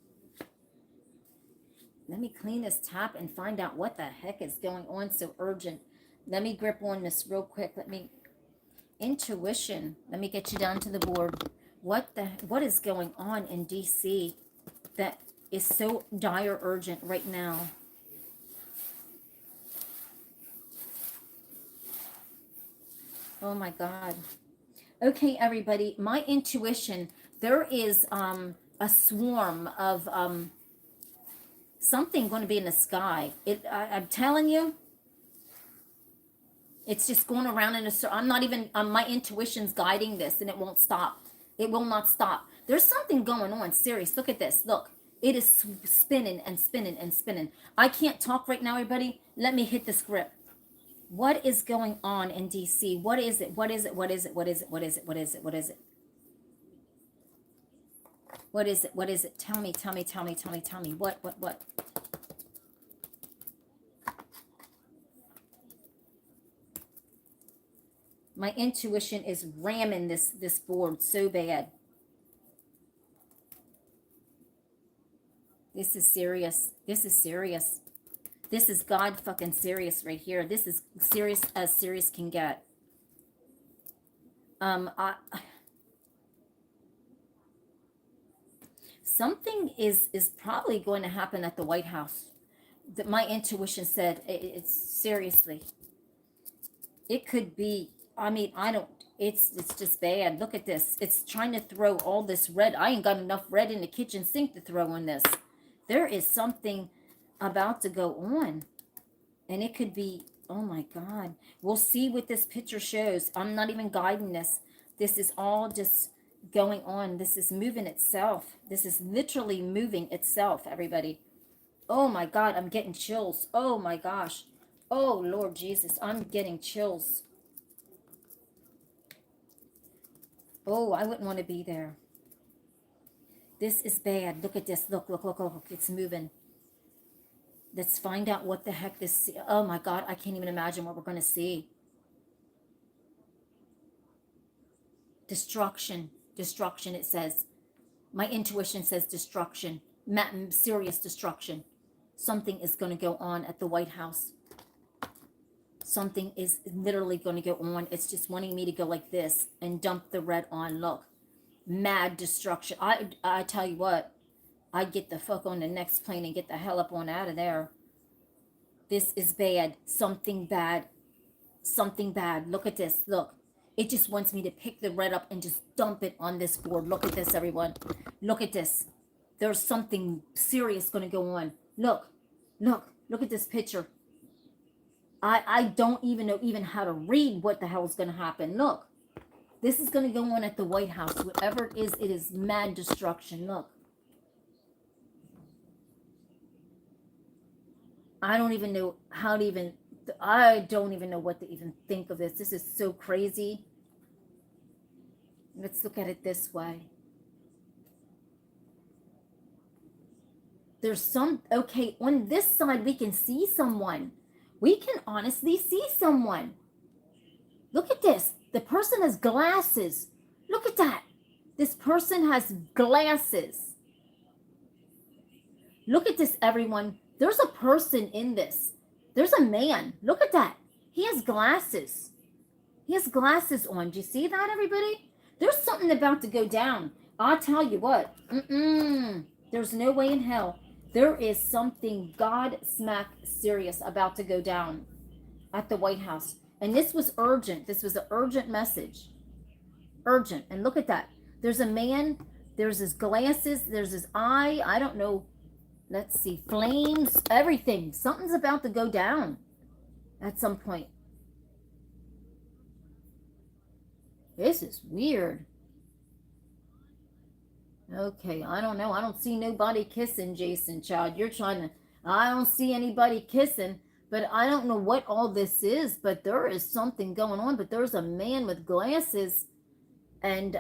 Let me clean this tap and find out what the heck is going on so urgent. Let me grip on this real quick. Intuition. Let me get you down to the board. What is going on in DC that is so dire urgent right now. Oh my God. Okay, everybody, my intuition, there is a swarm of something going to be in the sky. I'm telling you, it's just going around in a circle. I'm not even, my intuition's guiding this, and it won't stop. It will not stop. There's something going on. Serious. Look at this. Look. It is spinning and spinning and spinning. I can't talk right now, everybody. Let me hit the script. What is going on in DC? What is it? What is it? What is it? What is it? What is it? What is it? What is it? What is it? What is it? Tell me, tell me, tell me, tell me, tell me. What? My intuition is ramming this board so bad. This is serious. This is serious. This is God fucking serious right here. This is serious as serious can get. Something is probably going to happen at the White House. That my intuition said it's seriously. It could be. I mean, I don't. It's just bad. Look at this. It's trying to throw all this red. I ain't got enough red in the kitchen sink to throw in this. There is something about to go on, and it could be. Oh my God. We'll see what this picture shows. I'm not even guiding this. This is all just going on. This is moving itself. This is literally moving itself, everybody. Oh my God, I'm getting chills. Oh my gosh. Oh Lord Jesus, I'm getting chills. Oh, I wouldn't want to be there. This is bad. Look at this. Look, look, look, look. It's moving. Let's find out what the heck this... Oh my God, I can't even imagine what we're going to see. Destruction. Destruction, it says. My intuition says destruction. Serious destruction. Something is going to go on at the White House. Something is literally going to go on. It's just wanting me to go like this and dump the red on. Look. Mad destruction. I tell you what. I'd get the fuck on the next plane and get the hell up on out of there. This is bad. Something bad. Something bad. Look at this. Look. It just wants me to pick the red up and just dump it on this board. Look at this, everyone. Look at this. There's something serious going to go on. Look. Look. Look at this picture. I don't even know how to read what the hell is going to happen. Look. This is going to go on at the White House. Whatever it is mad destruction. Look. I don't even know how to even... I don't even know what to even think of this. This is so crazy. Let's look at it this way. There's some... Okay, on this side, we can see someone. We can honestly see someone. Look at this. The person has glasses. Look at that. This person has glasses. Look at this, everyone. There's a person in this. There's a man. Look at that. He has glasses. He has glasses on. Do you see that, everybody? There's something about to go down. I'll tell you what. There's no way in hell. There is something God smack serious about to go down at the White House. And this was urgent. This was an urgent message. Urgent. And look at that. There's a man. There's his glasses. There's his eye. I don't know. Let's see. Flames. Everything. Something's about to go down at some point. This is weird. Okay, I don't know. I don't see nobody kissing, Jason, child. You're trying to... I don't see anybody kissing, but I don't know what all this is, but there is something going on. But there's a man with glasses, and,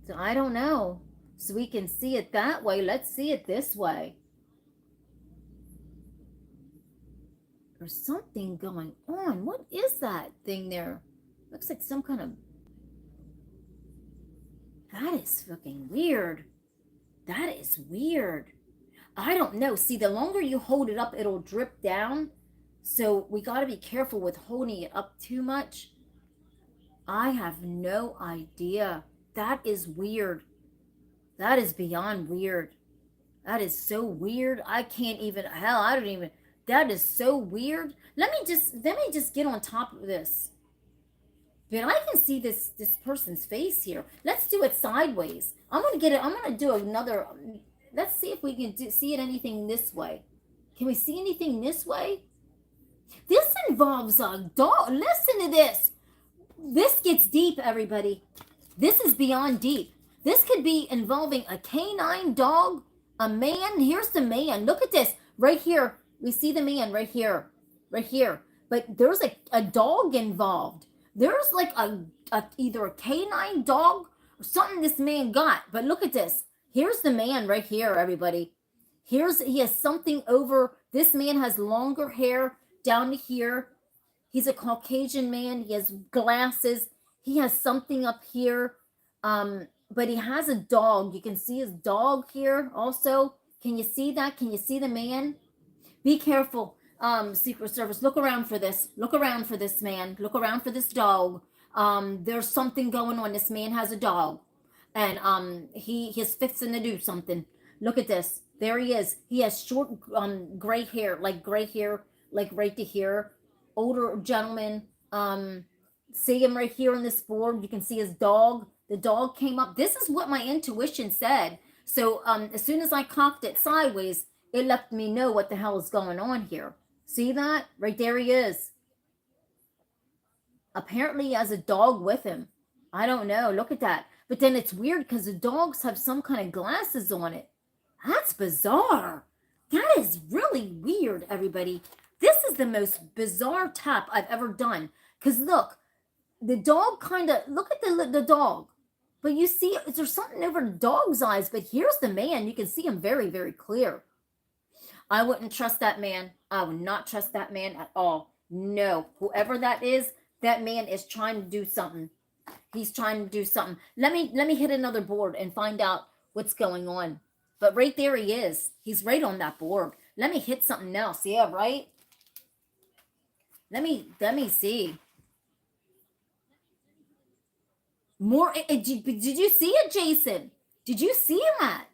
so I don't know. So we can see it that way. Let's see it this way. There's something going on. What is that thing there? Looks like some kind of... That is fucking weird. That is weird. I don't know. See, the longer you hold it up, it'll drip down. So we got to be careful with holding it up too much. I have no idea. That is weird. That is beyond weird. That is so weird. I can't even, hell, I don't even, that is so weird. Let me just get on top of this. But I can see this person's face here. Let's do it sideways. I'm gonna get it. I'm gonna do another. Let's see if we can see it anything this way. Can we see anything this way? This involves a dog. Listen to this. This gets deep, everybody. This is beyond deep. This could be involving a canine dog, a man. Here's the man. Look at this right here. We see the man right here, right here. But there's a dog involved. There's like a either a canine dog or something this man got. But look at this. Here's the man right here, everybody. He has something over. This man has longer hair down to here. He's a Caucasian man. He has glasses. He has something up here. But he has a dog. You can see his dog here also. Can you see that? Can you see the man? Be careful, Secret Service. Look around for this. Look around for this man. Look around for this dog. There's something going on. This man has a dog. And he's fixing to do something. Look at this. There he is. He has short gray hair like right to here. Older gentleman. See him right here on this board. You can see his dog. The dog came up. This is what my intuition said. So as soon as I cocked it sideways, it let me know what the hell is going on here. See that? Right there he is. Apparently he has a dog with him. I don't know. Look at that. But then it's weird because the dogs have some kind of glasses on it. That's bizarre. That is really weird, everybody. This is the most bizarre tap I've ever done. Because look, the dog kind of, look at the dog. But you see, there's something over the dog's eyes. But here's the man. You can see him very, very clear. I wouldn't trust that man. I would not trust that man at all. No. Whoever that is, that man is trying to do something. He's trying to do something. Let me hit another board and find out what's going on. But right there he is. He's right on that board. Let me hit something else. Yeah, right? Let me see. More. Did you see it, Jason? Did you see that?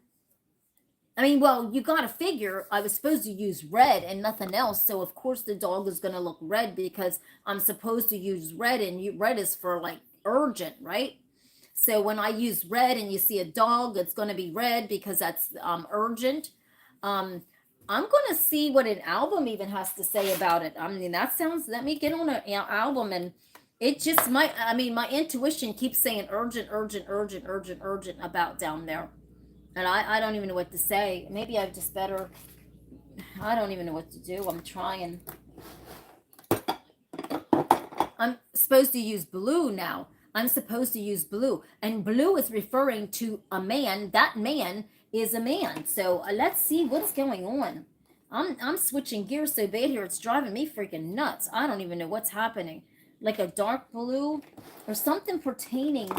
I mean, well, you got to figure I was supposed to use red and nothing else. So, of course, the dog is going to look red because I'm supposed to use red, and red is for, like, urgent, right? So when I use red and you see a dog, it's going to be red because that's urgent. I'm going to see what an album even has to say about it. I mean, that sounds, let me get on an album, and it just might, I mean, my intuition keeps saying urgent about down there. And I don't even know what to say. Maybe I just better, I don't even know what to do. I'm trying. I'm supposed to use blue now. I'm supposed to use blue. And blue is referring to a man. That man is a man. So let's see what's going on. I'm switching gears so bad here. It's driving me freaking nuts. I don't even know what's happening. Like a dark blue or something pertaining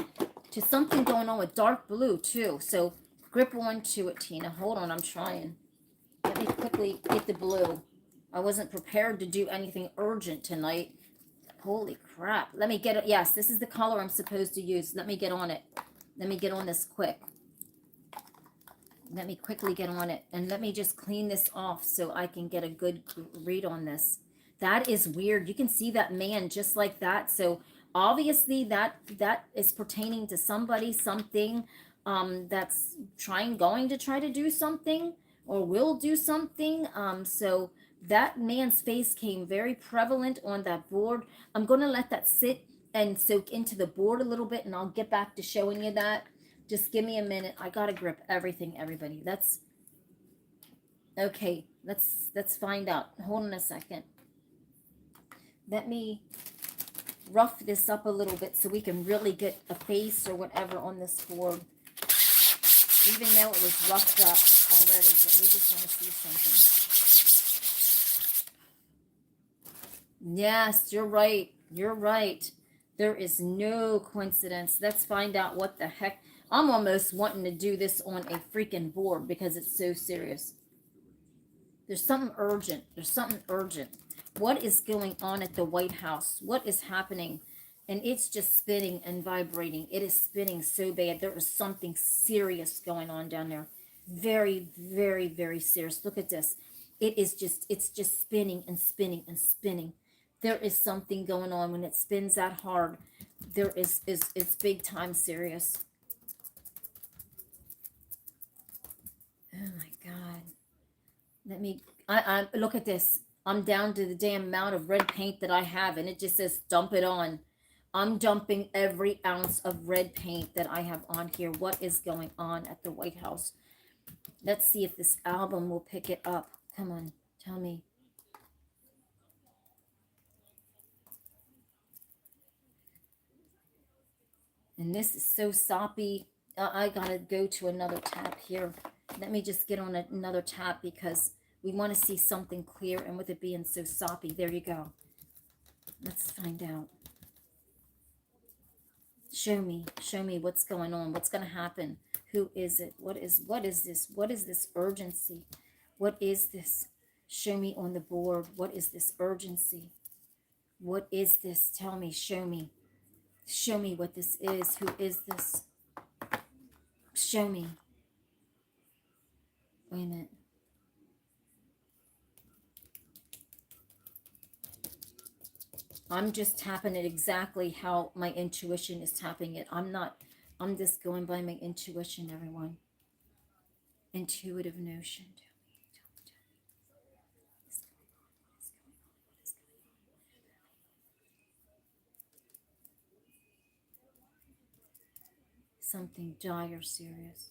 to something going on with dark blue too. So grip on to it, Tina. Hold on, I'm trying. Let me quickly get the blue. I wasn't prepared to do anything urgent tonight. Holy crap. Let me get it. Yes, this is the color I'm supposed to use. Let me get on it. Let me get on this quick. Let me quickly get on it. And let me just clean this off so I can get a good read on this. That is weird. You can see that man just like that. So obviously that is pertaining to somebody, something that's going to try to do something or will do something. So that man's face came very prevalent on that board. I'm going to let that sit and soak into the board a little bit, and I'll get back to showing you that. Just give me a minute. I got to grip everything, everybody. That's okay. Let's find out. Hold on a second. Let me rough this up a little bit so we can really get a face or whatever on this board. Even though it was roughed up already, but we just want to see something. Yes, you're right. You're right. There is no coincidence. Let's find out what the heck. I'm almost wanting to do this on a freaking board because it's so serious. There's something urgent. There's something urgent. What is going on at the White House? What is happening? And it's just spinning and vibrating. It is spinning so bad. There is something serious going on down there. Very, very, very serious. Look at this. It's just spinning and spinning and spinning. There is something going on when it spins that hard. There is it's big time serious. Oh my God. Let me, I look at this. I'm down to the damn amount of red paint that I have, and it just says dump it on. I'm dumping every ounce of red paint that I have on here. What is going on at the White House? Let's see if this album will pick it up. Come on, tell me. And this is so soppy. I gotta go to another tab here. Let me just get on another tab because we want to see something clear, and with it being so soppy, there you go. Let's find out. Show me what's going on. What's going to happen? Who is it? What is this? What is this urgency? What is this? Show me on the board. What is this urgency? What is this? Tell me, show me. Show me what this is. Who is this? Show me. Wait a minute. I'm just tapping it exactly how my intuition is tapping it. I'm just going by my intuition, everyone. Intuitive notion. Something dire serious.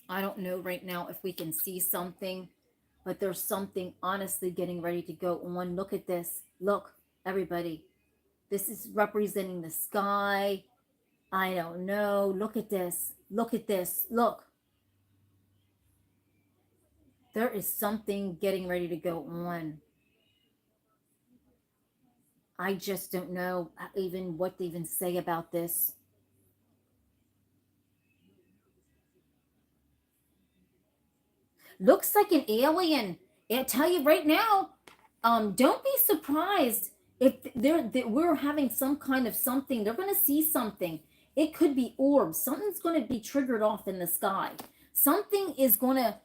I don't know right now if we can see something, but there's something honestly getting ready to go on. Look at this. Look, everybody. This is representing the sky. I don't know. Look at this. Look at this. Look. There is something getting ready to go on. I just don't know even what to even say about this. Looks like an alien. I tell you right now, don't be surprised if we're having some kind of something. They're going to see something. It could be orbs. Something's going to be triggered off in the sky. Something is going to.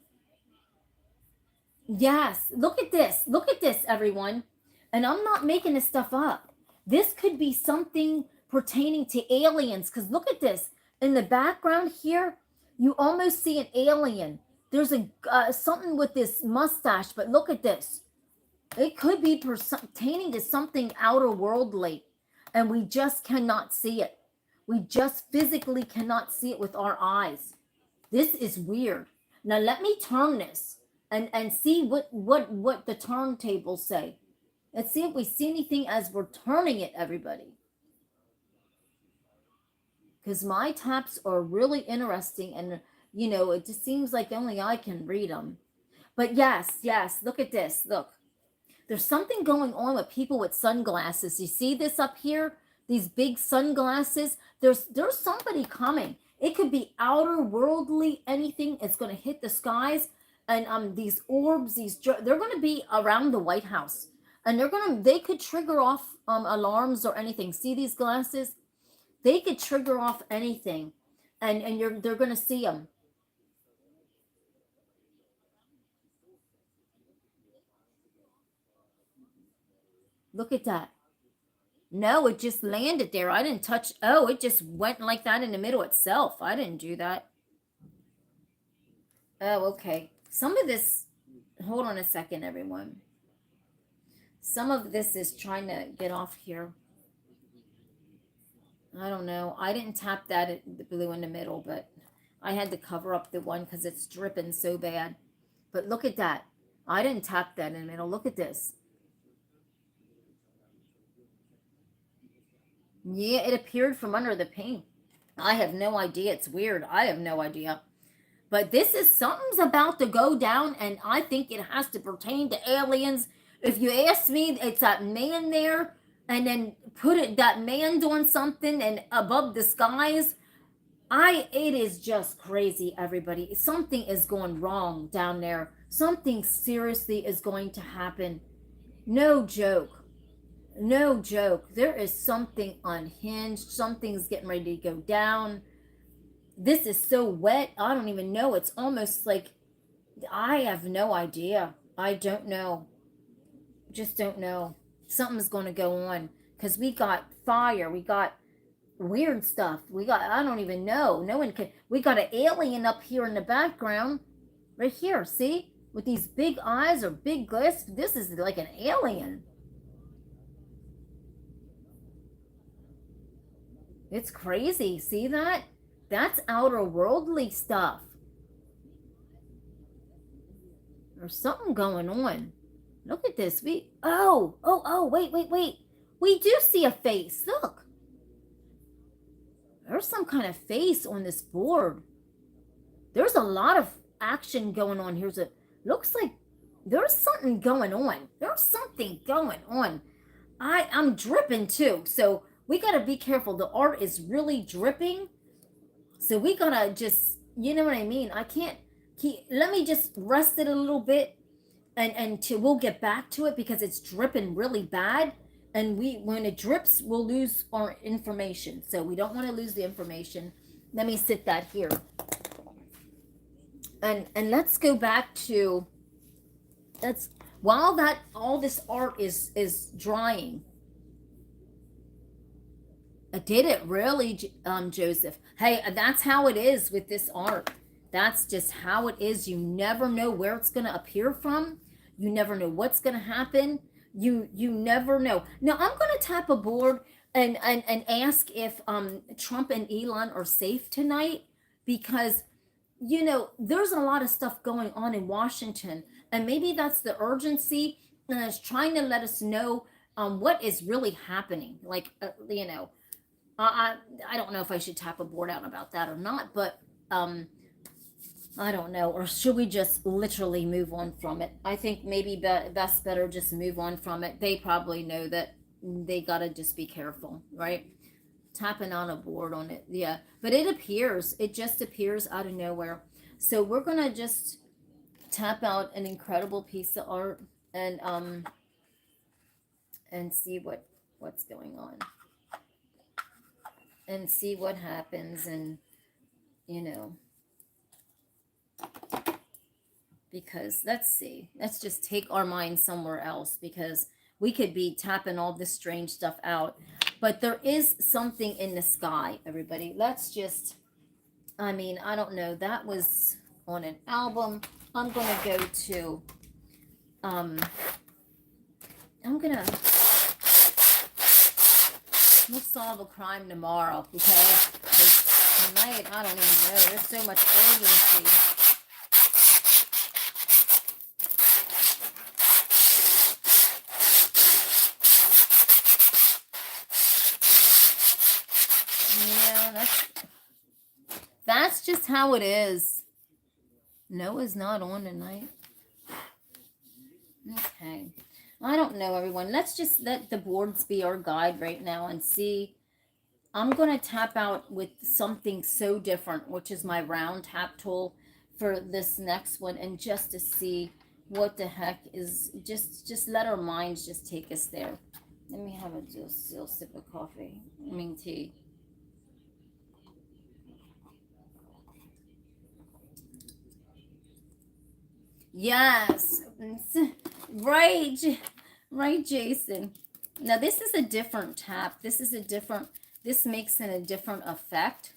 Yes, look at this. Look at this, everyone. And I'm not making this stuff up. This could be something pertaining to aliens, because look at this. In the background here, you almost see an alien. There's a something with this mustache, but look at this. It could be pertaining to something outer worldly, and we just cannot see it. We just physically cannot see it with our eyes. This is weird. Now let me turn this and see what the turntables say. Let's see if we see anything as we're turning it, everybody. Because my taps are really interesting, and you know, it just seems like only I can read them. But yes, look at this. Look, there's something going on with people with sunglasses. You see this up here? These big sunglasses. There's somebody coming. It could be outer worldly, anything. It's going to hit the skies, and these orbs, they're going to be around the White House, and they could trigger off alarms or anything. See these glasses? They could trigger off anything, and they're going to see them. Look at that. No, it just landed there. I didn't touch. Oh, it just went like that in the middle itself. I didn't do that. Oh, okay. Some of this, hold on a second, everyone. Some of this is trying to get off here. I don't know. I didn't tap the blue in the middle, but I had to cover up the one because it's dripping so bad. But look at that. I didn't tap that in the middle. Look at this. Yeah, it appeared from under the paint. I have no idea. It's weird. I have no idea. But this is something's about to go down, and I think it has to pertain to aliens. If you ask me, it's that man there, and then that man doing something and above the skies. It is just crazy, everybody. Something is going wrong down there. Something seriously is going to happen. No joke. No joke. There is something unhinged. Something's getting ready to go down. This is so wet. I don't even know. It's almost like I have no idea. I don't know. Just don't know. Something's going to go on because we got fire. We got weird stuff. We got, I don't even know. No one can. We got an alien up here in the background. Right here. See? With these big eyes or big glass. This is like an alien. It's crazy. See that? That's outer worldly stuff. There's something going on. Look at this. Wait. We do see a face. Look. There's some kind of face on this board. There's a lot of action going on here. Looks like there's something going on. There's something going on. I'm dripping too. So we got to be careful. The art is really dripping. So we got to just, you know what I mean? I can't let me just rest it a little bit and we'll get back to it because it's dripping really bad. And when it drips, we'll lose our information. So we don't want to lose the information. Let me sit that here. And let's go back to, while all this art is drying. Did it really, Joseph? Hey, that's how it is with this art. That's just how it is. You never know where it's going to appear from. You never know what's going to happen. You never know. Now, I'm going to tap a board and ask if Trump and Elon are safe tonight because, you know, there's a lot of stuff going on in Washington. And maybe that's the urgency. And it's trying to let us know what is really happening. Like, you know, I don't know if I should tap a board out about that or not, but I don't know. Or should we just literally move on from it? I think maybe best better just move on from it. They probably know that they got to just be careful, right? Tapping on a board on it. Yeah. But it just appears out of nowhere. So we're going to just tap out an incredible piece of art and see what's going on. And see what happens, and you know, because let's just take our mind somewhere else, because we could be tapping all this strange stuff out, but there is something in the sky, everybody. Let's just, I mean, I don't know, that was on an album. I'm gonna go to we'll solve a crime tomorrow, okay? Because tonight, I don't even know. There's so much urgency. Yeah, that's just how it is. Noah's not on tonight. Okay. I don't know, everyone. Let's just let the boards be our guide right now and see. I'm going to tap out with something so different, which is my round tap tool for this next one, and just to see what the heck is, just let our minds just take us there. Let me have a little sip of coffee. I mean tea. Yes. Right, Jason. Now this is a different tap. This makes it a different effect.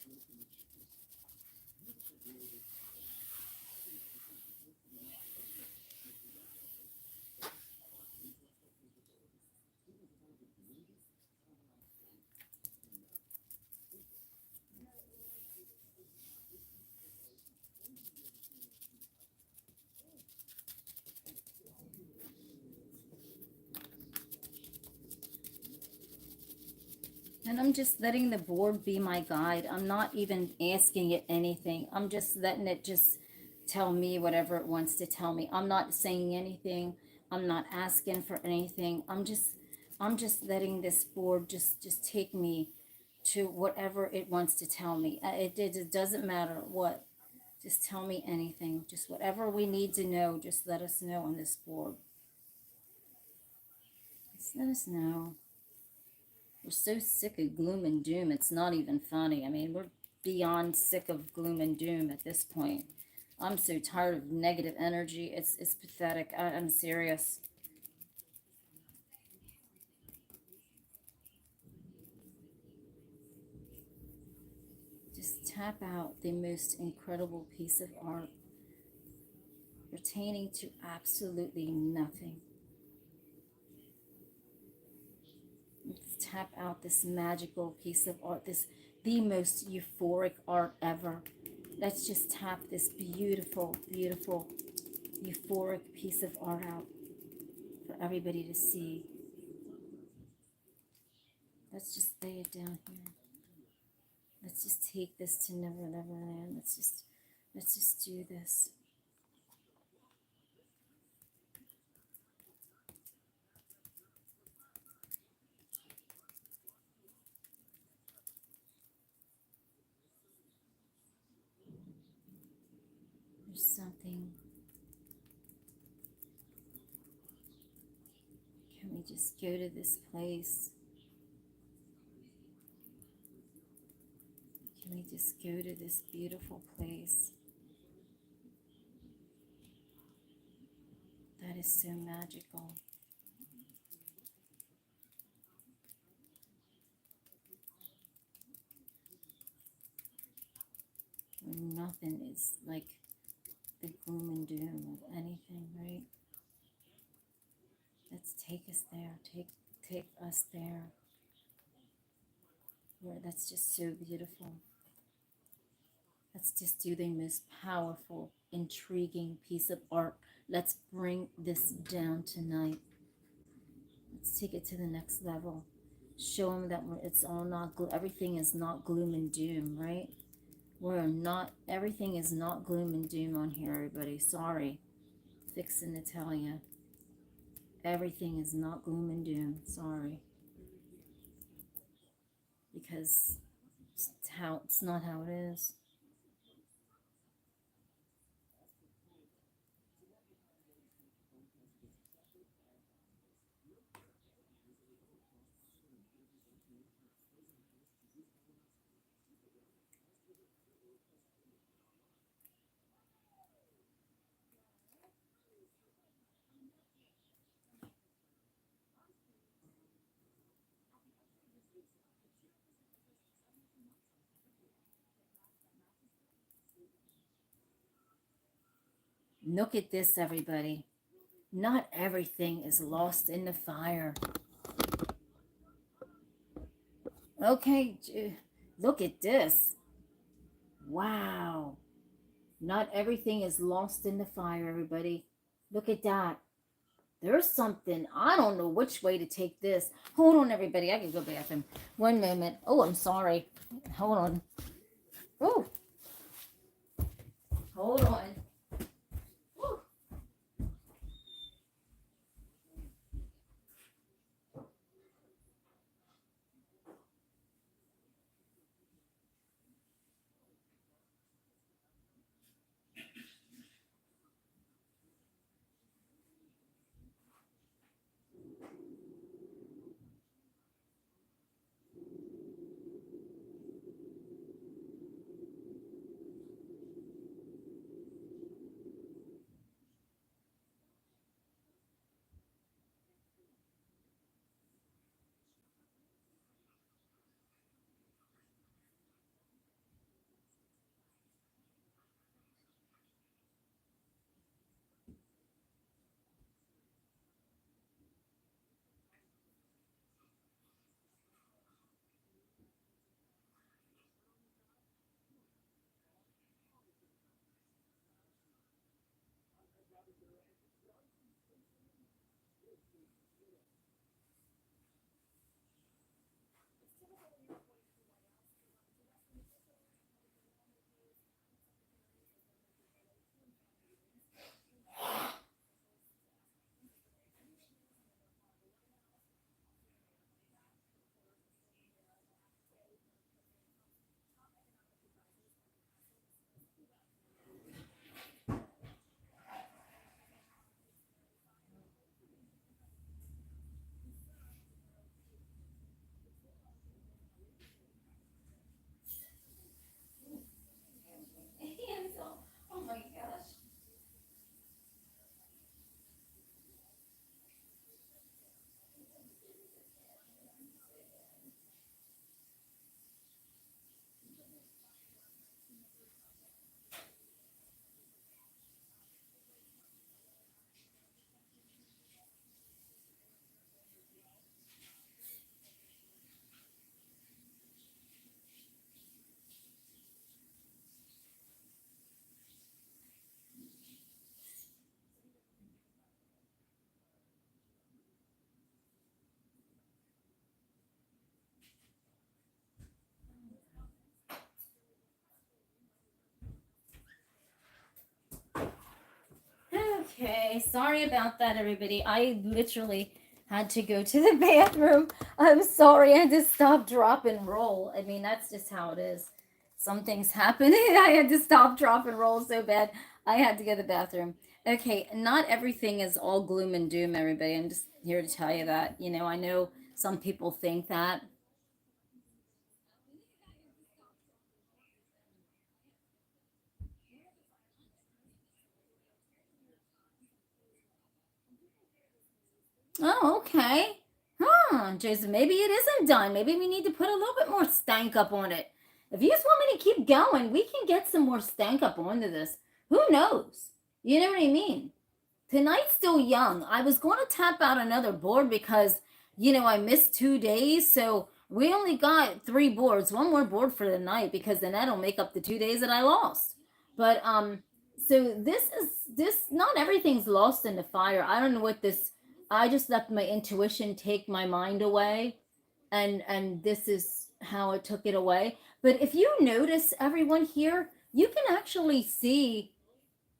And I'm just letting the board be my guide. I'm not even asking it anything. I'm just letting it just tell me whatever it wants to tell me. I'm not saying anything. I'm not asking for anything. I'm just letting this board just take me to whatever it wants to tell me. It doesn't matter what. Just tell me anything. Just whatever we need to know, just let us know on this board. Just let us know. We're so sick of gloom and doom, it's not even funny. I mean, we're beyond sick of gloom and doom at this point. I'm so tired of negative energy. It's pathetic. I'm serious. Just tap out the most incredible piece of art pertaining to absolutely nothing. Let's tap out this magical piece of art, the most euphoric art ever. Let's just tap this beautiful, beautiful, euphoric piece of art out for everybody to see. Let's just lay it down here. Let's just take this to Never Never Land. Let's just do this. There's something. Can we just go to this place? Can we just go to this beautiful place that is so magical? Where nothing is like the gloom and doom of anything, right? Let's take us there. Take us there. Where that's just so beautiful. Let's just do the most powerful, intriguing piece of art. Let's bring this down tonight. Let's take it to the next level. Show them that it's all not, everything is not gloom and doom, right? We're not, everything is not gloom and doom on here, everybody. Sorry. Fixing to tell you. Everything is not gloom and doom. Sorry. Because it's not how it is. Look at this, everybody. Not everything is lost in the fire. Okay, look at this. Wow. Not everything is lost in the fire, everybody. Look at that. There's something. I don't know which way to take this. Hold on, everybody. I can go bathroom. One moment. Oh, I'm sorry. Hold on. Oh. Hold on. Woo. Okay, sorry about that, everybody. I literally had to go to the bathroom. I'm sorry, I had to stop, drop, and roll. I mean, that's just how it is. Some things happen. I had to stop, drop, and roll so bad. I had to go to the bathroom. Okay, not everything is all gloom and doom, everybody. I'm just here to tell you that. You know, I know some people think that. Oh, okay. Huh, Joseph, maybe it isn't done. Maybe we need to put a little bit more stank up on it. If you just want me to keep going, we can get some more stank up onto this. Who knows? You know what I mean? Tonight's still young. I was going to tap out another board because, you know, I missed 2 days. So we only got 3 boards, one more board for the night because then that'll make up the 2 days that I lost. But, so this, not everything's lost in the fire. I don't know what this, I just let my intuition take my mind away. And this is how it took it away. But if you notice, everyone here, you can actually see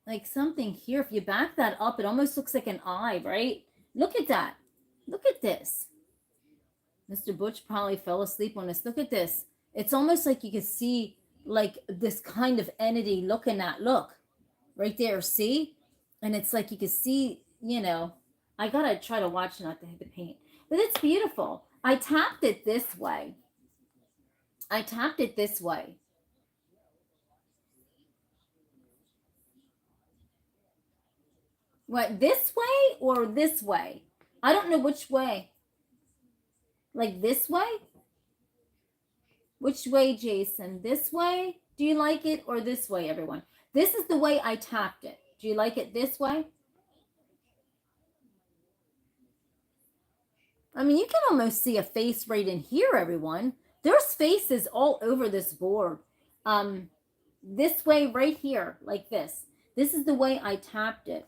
like something here. If you back that up, it almost looks like an eye, right? Look at that. Look at this. Mr. Butch probably fell asleep on this. Look at this. It's almost like you can see like this kind of entity looking at, look, right there, see? And it's like you can see, you know, I gotta try to watch not to hit the paint. But it's beautiful. I tapped it this way. I tapped it this way. What, this way or this way? I don't know which way. Like this way? Which way, Jason? This way? Do you like it? Or this way, everyone? This is the way I tapped it. Do you like it this way? I mean, you can almost see a face right in here, everyone. There's faces all over this board. This way right here, like this. This is the way I tapped it.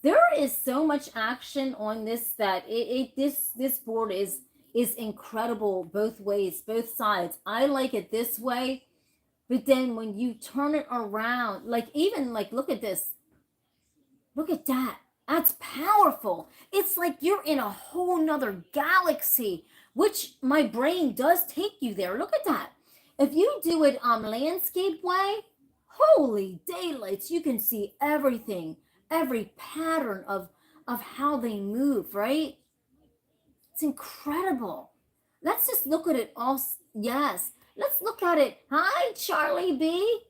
There is so much action on this that this board is incredible both ways, both sides. I like it this way, but then when you turn it around, like even like look at this. Look at that. That's powerful. It's like you're in a whole nother galaxy, which my brain does take you there. Look at that. If you do it landscape way, holy daylights, you can see everything, every pattern of how they move, right? It's incredible. Let's just look at it all. Yes. Let's look at it. Hi, Charlie B.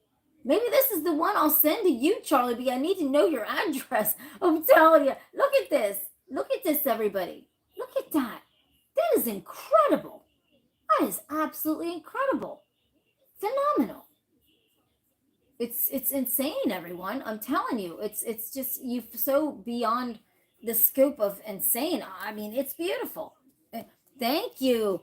Maybe this is the one I'll send to you, Charlie B. I need to know your address. I'm telling you. Look at this. Look at this, everybody. Look at that. That is incredible. That is absolutely incredible. Phenomenal. It's insane, everyone. I'm telling you. It's just you so beyond the scope of insane. I mean, it's beautiful. Thank you.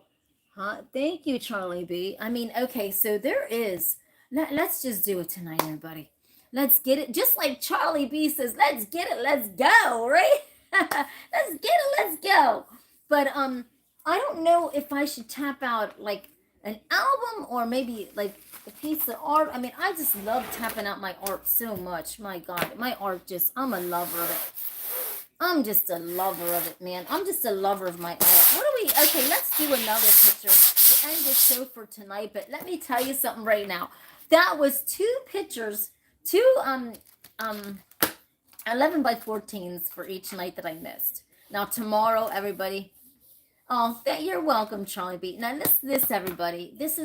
Thank you, Charlie B. I mean, okay, so there is. Let's just do it tonight, everybody. Let's get it. Just like Charlie B says, let's get it. Let's go, right? Let's get it. Let's go. But I don't know if I should tap out like an album or maybe like a piece of art. I mean, I just love tapping out my art so much. My God, my art just, I'm a lover of it. I'm just a lover of it, man. I'm just a lover of my art. What do we, okay, let's do another picture. We'll end the show for tonight, but let me tell you something right now. That was 2 pictures, 2 11 by 14s for each night that I missed. Now tomorrow, everybody. Oh, you're welcome, Charlie B. Now this everybody. This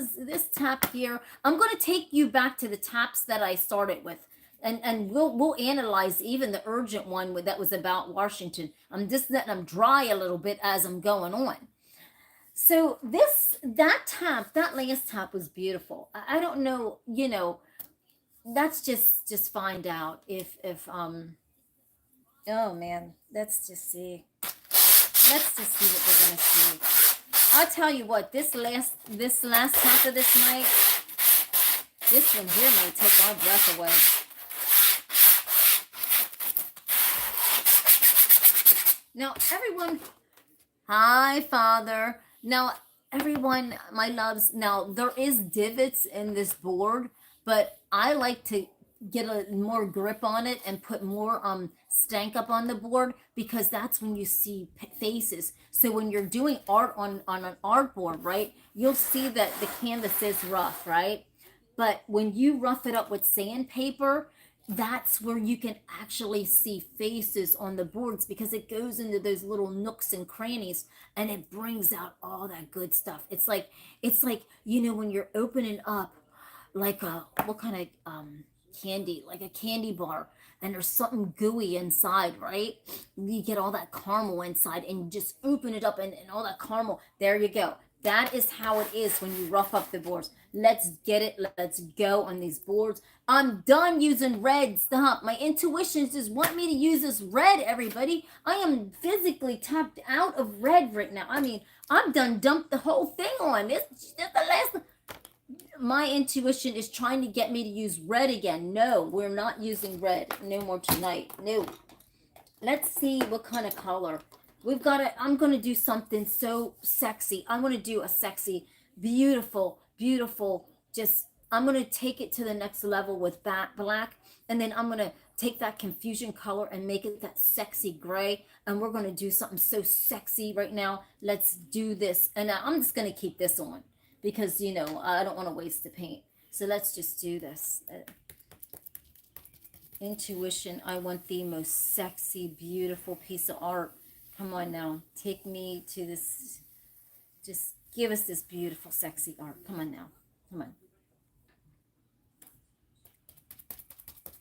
tap here. I'm going to take you back to the taps that I started with. And we'll analyze even the urgent one that was about Washington. I'm just letting them dry a little bit as I'm going on. So that last tap was beautiful. I don't know, you know, that's just find out if oh man, let's just see what we're gonna see. I'll tell you what, this last tap of this night, this one here might take our breath away. Now, everyone, hi, Father. Now, everyone, my loves, now there is divots in this board, but I like to get a more grip on it and put more stank up on the board, because that's when you see faces. So when you're doing art on an artboard, right, you'll see that the canvas is rough, right? But when you rough it up with sandpaper, that's where you can actually see faces on the boards, because it goes into those little nooks and crannies and it brings out all that good stuff. It's like you know, when you're opening up like a what kind of candy, like a candy bar, and there's something gooey inside, right? You get all that caramel inside and you just open it up, and all that caramel, there you go. That is how it is when you rough up the boards. Let's get it. Let's go on these boards. I'm done using red. Stop. My intuitions just want me to use this red, everybody. I am physically tapped out of red right now. I mean, I'm done dumped the whole thing on. This the last. My intuition is trying to get me to use red again. No, we're not using red. No more tonight. No. Let's see what kind of color. We've got to, I'm going to do something so sexy. I'm going to do a sexy, beautiful, beautiful, just, I'm going to take it to the next level with that black. And then I'm going to take that confusion color and make it that sexy gray. And we're going to do something so sexy right now. Let's do this. And I'm just going to keep this on because, you know, I don't want to waste the paint. So let's just do this. Intuition, I want the most sexy, beautiful piece of art. Come on now. Take me to this. Just give us this beautiful, sexy art. Come on now. Come on.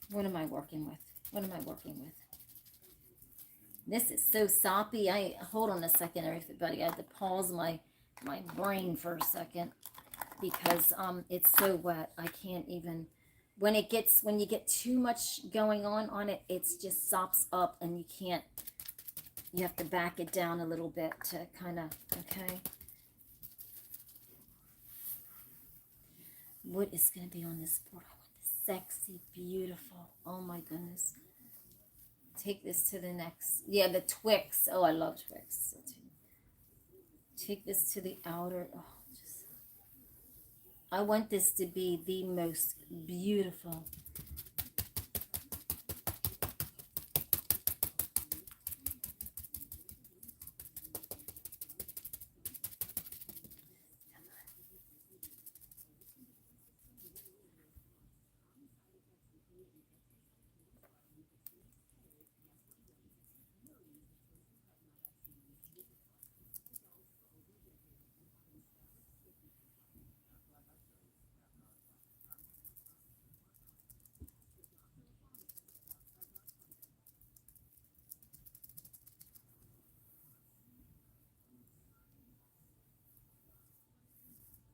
What am I working with? What am I working with? This is so soppy. Hold on a second, everybody. I had to pause my brain for a second because it's so wet. I can't even. When you get too much going on it, it's just sops up and you have to back it down a little bit to kind of, okay. What is going to be on this board? I want this sexy, beautiful. Oh my goodness. Take this to the next. Yeah, the Twix. Oh, I love Twix. Take this to the outer. Oh, I want this to be the most beautiful.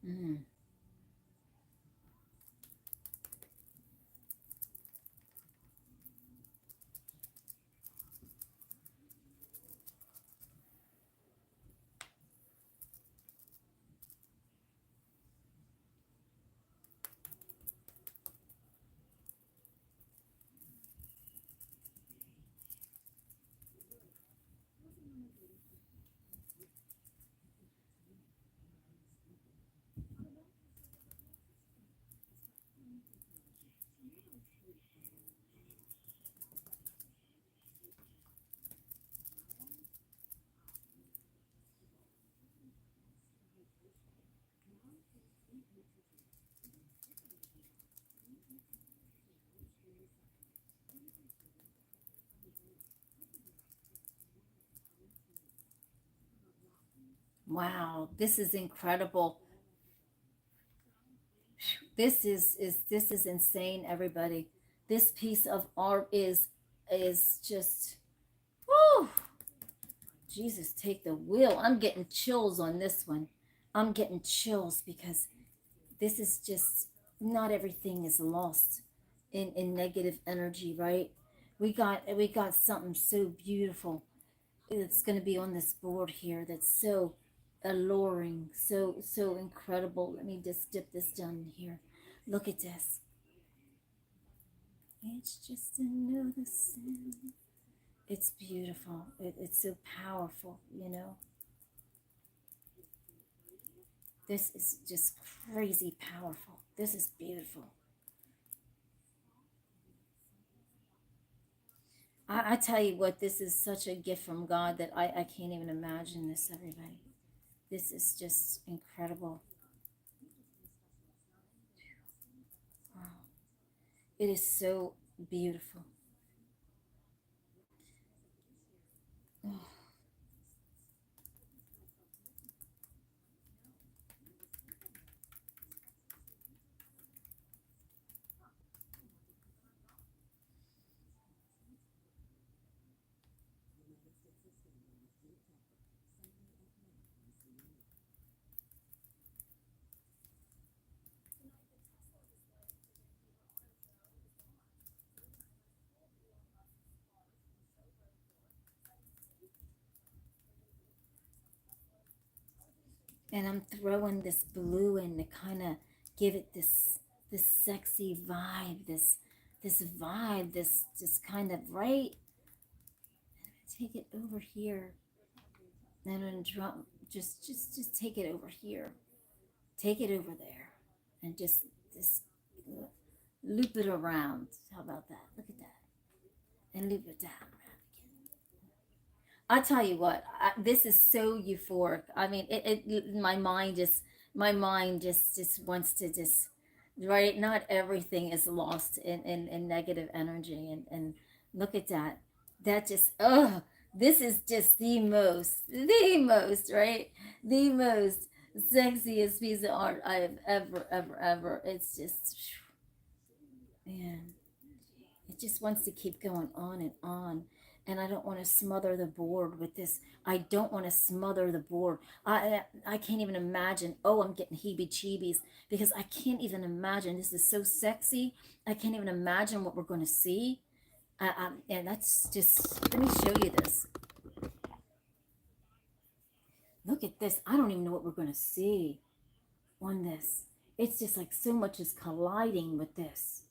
Mm. Wow, this is incredible. This is insane, everybody. This piece of art is just, whoo, Jesus, take the wheel. I'm getting chills on this one. I'm getting chills because this is just, not everything is lost in negative energy, right? We got something so beautiful that's going to be on this board here that's so alluring, so incredible. Let me just dip this down in here. Look at this. It's just another sin. It's beautiful. It's so powerful, you know. This is just crazy powerful. This is beautiful. I tell you what, this is such a gift from God that I can't even imagine this, everybody. This is just incredible. Wow. It is so beautiful. Oh. And I'm throwing this blue in to kind of give it this sexy vibe, this vibe, this kind of right. Take it over here, and then drop. Just take it over here. Take it over there, and just loop it around. How about that? Look at that, and loop it down. I tell you what, this is so euphoric. I mean, my mind just wants to just, right? Not everything is lost in negative energy, and look at that. That just, oh, this is just the most, right? The most sexiest piece of art I have ever. It's just, man. It just wants to keep going on and on. And I don't want to smother the board with this. I don't want to smother the board. I can't even imagine. Oh, I'm getting heebie-jeebies because I can't even imagine. This is so sexy. I can't even imagine what we're going to see. And that's just, let me show you this. Look at this. I don't even know what we're going to see on this. It's just like so much is colliding with this.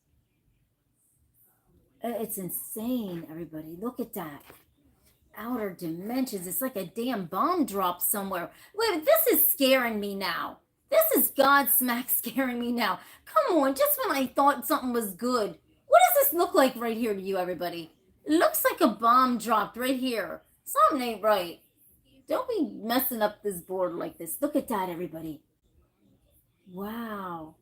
It's insane, everybody. Look at that. Outer dimensions. It's like a damn bomb drop somewhere. Wait, this is scaring me now. This is Godsmack scaring me now. Come on, just when I thought something was good. What does this look like right here to you, everybody? It looks like a bomb dropped right here. Something ain't right. Don't be messing up this board like this. Look at that, everybody. Wow.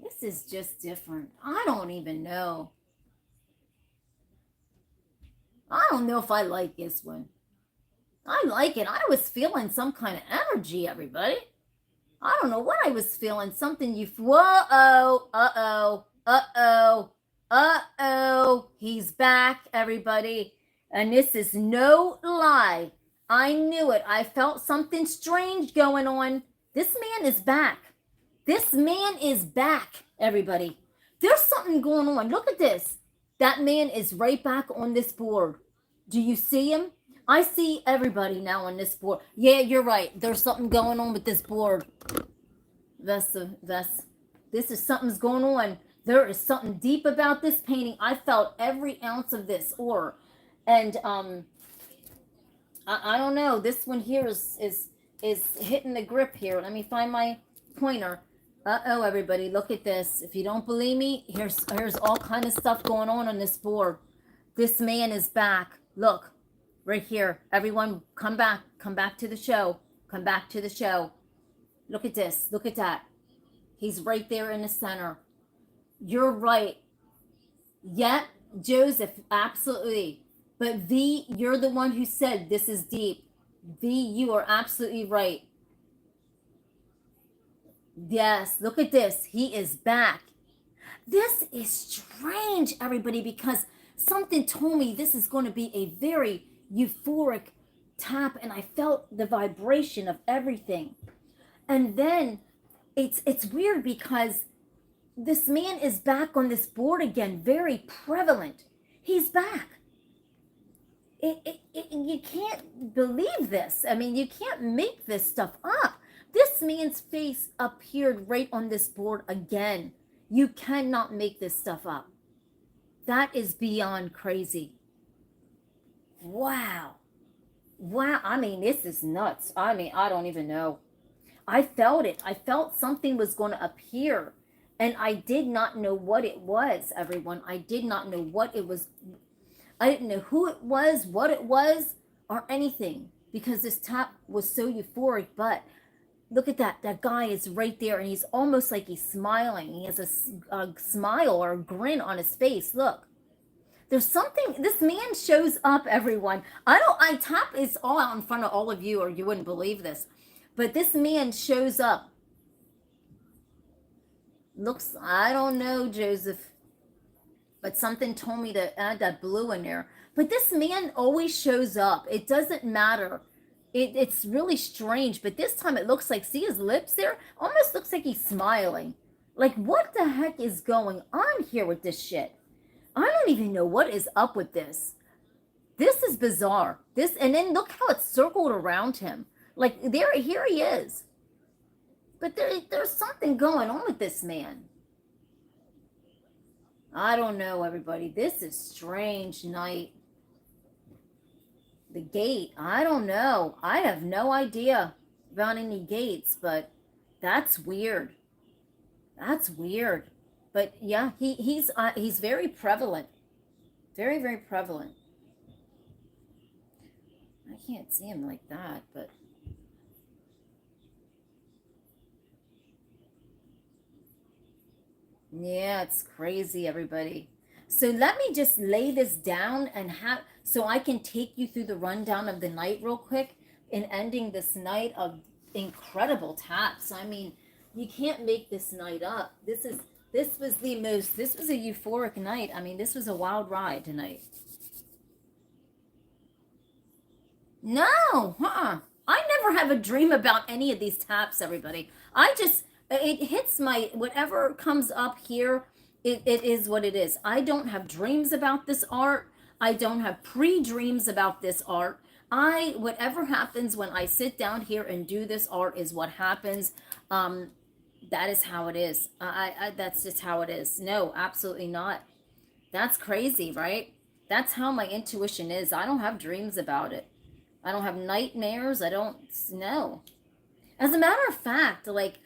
This is just different. I don't even know. I don't know if I like this one. I like it. I was feeling some kind of energy, everybody. I don't know what I was feeling. Something you. Whoa! He's back, everybody. And this is no lie. I knew it. I felt something strange going on. This man is back. This man is back, everybody. There's something going on. Look at this. That man is right back on this board. Do you see him? I see everybody now on this board. Yeah, you're right. There's something going on with this board. This is something's going on. There is something deep about this painting. I felt every ounce of this ore. And I don't know. This one here is hitting the grip here. Let me find my pointer. Uh-oh, everybody, look at this. If you don't believe me, here's all kind of stuff going on this board. This man is back. Look, right here. Everyone, come back to the show. Come back to the show. Look at this. Look at that. He's right there in the center. You're right. Yeah, Joseph, absolutely. But V, you're the one who said this is deep. V, you are absolutely right. Yes, look at this. He is back. This is strange, everybody, because something told me this is going to be a very euphoric tap, and I felt the vibration of everything. And then it's weird because this man is back on this board again, very prevalent. He's back. You can't believe this. I mean, you can't make this stuff up. This man's face appeared right on this board again. You cannot make this stuff up. That is beyond crazy. Wow. Wow. I mean, this is nuts. I mean, I don't even know. I felt it. I felt something was going to appear. And I did not know what it was, everyone. I did not know what it was. I didn't know who it was, what it was, or anything, because this top was so euphoric. But look at that. That guy is right there, and he's almost like he's smiling. He has a smile or a grin on his face. Look. There's something, this man shows up, everyone. I tap it's all out in front of all of you, or you wouldn't believe this. But this man shows up. Looks, I don't know, Joseph, but something told me to add that blue in there. But this man always shows up. It doesn't matter. It's really strange, but this time it looks like, see his lips there? Almost looks like he's smiling. Like, what the heck is going on here with this shit? I don't even know what is up with this. This is bizarre. This, and then look how it's circled around him. Like, here he is. But there's something going on with this man. I don't know, everybody. This is strange night. The gate, I don't know. I have no idea about any gates, but that's weird. That's weird. But yeah, he's very prevalent. Very, very prevalent. I can't see him like that, but yeah, it's crazy, everybody. So let me just lay this down and have so I can take you through the rundown of the night real quick in ending this night of incredible taps. I mean, you can't make this night up. This was a euphoric night. I mean, this was a wild ride tonight. No, I never have a dream about any of these taps, everybody. It hits my, whatever comes up here, it is what it is. I don't have dreams about this art. I don't have pre-dreams about this art. Whatever happens when I sit down here and do this art is what happens. That is how it is. That's just how it is. No, absolutely not. That's crazy, right? That's how my intuition is. I don't have dreams about it. I don't have nightmares. I don't know. As a matter of fact, like,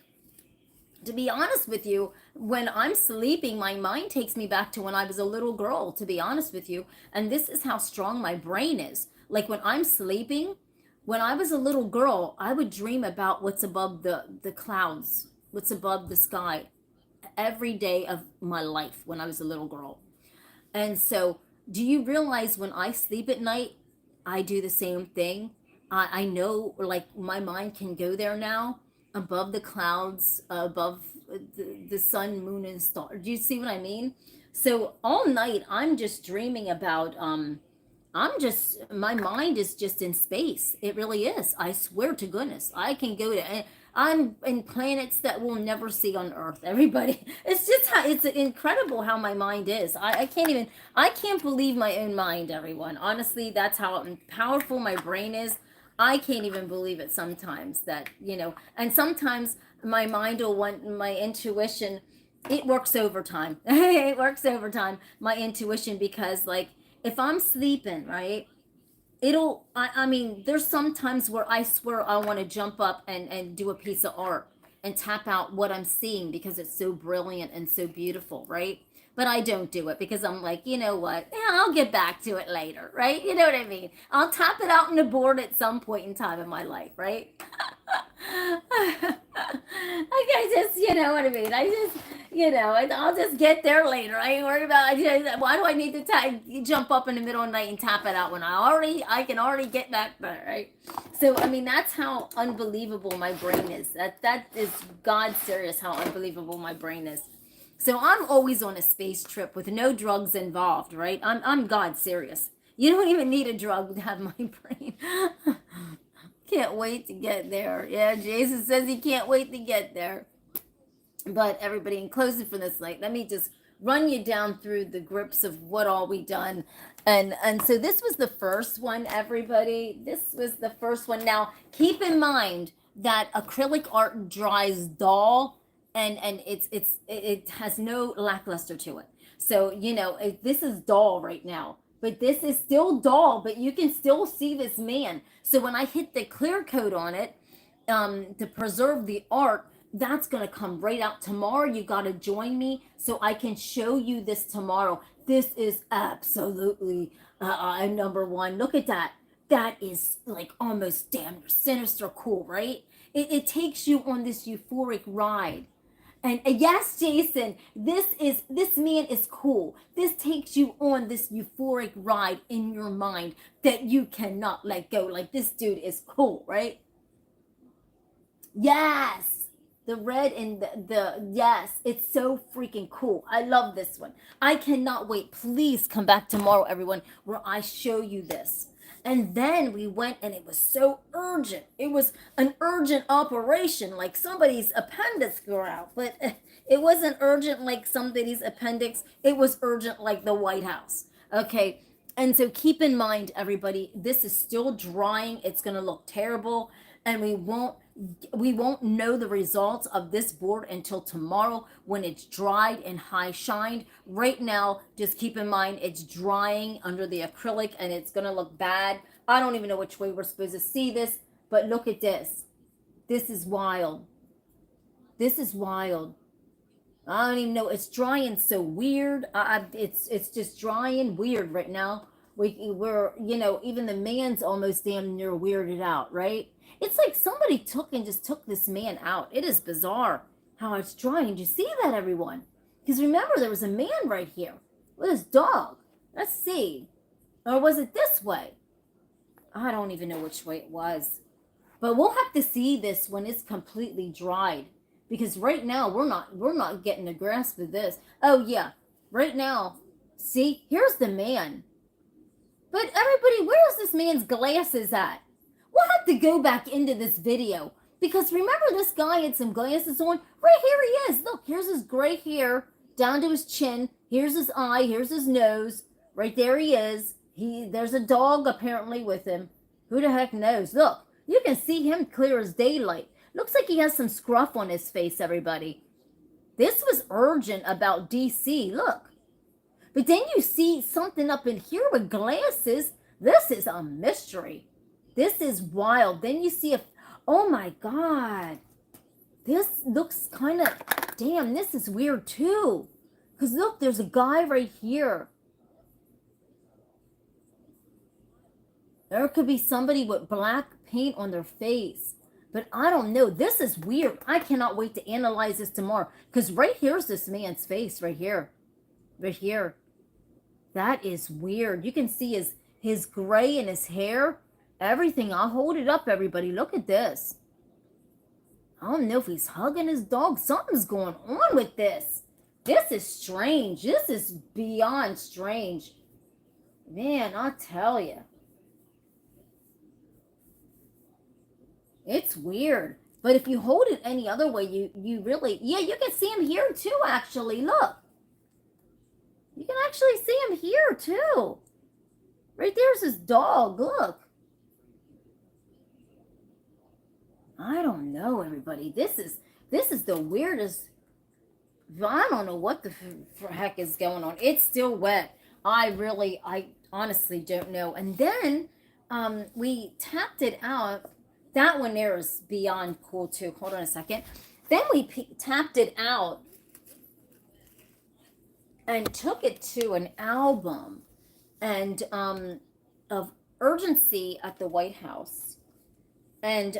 to be honest with you, when I'm sleeping, my mind takes me back to when I was a little girl, to be honest with you. And this is how strong my brain is. Like, when I'm sleeping, when I was a little girl, I would dream about what's above the clouds, what's above the sky every day of my life when I was a little girl. And so, do you realize when I sleep at night, I do the same thing? I know, like, my mind can go there now, above the clouds, above the sun, moon, and stars. Do you see what I mean? So all night, I'm just dreaming about, my mind is just in space. It really is. I swear to goodness. I can go to, I'm in planets that we'll never see on Earth. Everybody, it's just how, it's incredible how my mind is. I can't believe my own mind, everyone. Honestly, that's how powerful my brain is. I can't even believe it sometimes that, and sometimes my mind will want my intuition. It works overtime. It works overtime, my intuition, because, like, if I'm sleeping, right, I mean, there's some times where I swear I want to jump up and do a piece of art and tap out what I'm seeing because it's so brilliant and so beautiful, right? But I don't do it because I'm like, you know what? Yeah, I'll get back to it later, right? You know what I mean? I'll tap it out on the board at some point in time in my life, right? Like, I just, you know what I mean? I'll just get there later. I ain't worried about, why do I need to jump up in the middle of the night and tap it out when I can already get back there, right? So, I mean, that's how unbelievable my brain is. That is God serious how unbelievable my brain is. So I'm always on a space trip with no drugs involved, right? I'm God serious. You don't even need a drug to have my brain. Can't wait to get there. Yeah, Jason says he can't wait to get there. But everybody, in closing for this night, let me just run you down through the grips of what all we done. And so this was the first one, everybody. This was the first one. Now, keep in mind that acrylic art dries dull, and it has no lackluster to it. So, this is dull right now. But this is still dull, but you can still see this man. So when I hit the clear coat on it, to preserve the art, that's going to come right out tomorrow. You got to join me so I can show you this tomorrow. This is absolutely number one. Look at that. That is like almost damn sinister cool, right? It takes you on this euphoric ride. And yes, Jason, this man is cool. This takes you on this euphoric ride in your mind that you cannot let go. Like, this dude is cool, right? Yes. The red and the yes, it's so freaking cool. I love this one. I cannot wait. Please come back tomorrow, everyone, where I show you this. And then we went, and it was so urgent. It was an urgent operation, like somebody's appendix grew out. But it wasn't urgent like somebody's appendix. It was urgent like the White House. Okay. And so keep in mind, everybody, this is still drying. It's going to look terrible. And we won't know the results of this board until tomorrow when it's dried and high shined. Right now, just keep in mind it's drying under the acrylic and it's going to look bad. I don't even know which way we're supposed to see this, but look at this. This is wild. This is wild. I don't even know. It's drying so weird. It's just drying weird right now. We're, you know, even the man's almost damn near weirded out, right? It's like somebody took this man out. It is bizarre how it's drying. Did you see that, everyone? Because remember, there was a man right here with his dog. Let's see. Or was it this way? I don't even know which way it was. But we'll have to see this when it's completely dried. Because right now, we're not getting a grasp of this. Oh, yeah. Right now, see? Here's the man. But everybody, where's this man's glasses at? We'll have to go back into this video. Because remember, this guy had some glasses on? Right here he is. Look, here's his gray hair down to his chin. Here's his eye. Here's his nose. Right there he is. There's a dog apparently with him. Who the heck knows? Look, you can see him clear as daylight. Looks like he has some scruff on his face, everybody. This was urgent about DC. Look. But then you see something up in here with glasses. This is a mystery. This is wild. Then you see oh my God. This looks kind of, damn, this is weird too. Because look, there's a guy right here. There could be somebody with black paint on their face. But I don't know. This is weird. I cannot wait to analyze this tomorrow. Because right here's this man's face right here. Right here. That is weird. You can see his gray and his hair. Everything. I'll hold it up, everybody. Look at this. I don't know if he's hugging his dog. Something's going on with this. This is strange. This is beyond strange. Man, I'll tell you. It's weird. But if you hold it any other way, you really... Yeah, you can see him here too, actually. Look. You can actually see him here too. Right there's his dog. Look. I don't know, everybody. This is the weirdest. I don't know what the heck is going on. It's still wet. I honestly don't know. And then we tapped it out. That one there is beyond cool too. Hold on a second. Then we tapped it out and took it to an album and of urgency at the White House. And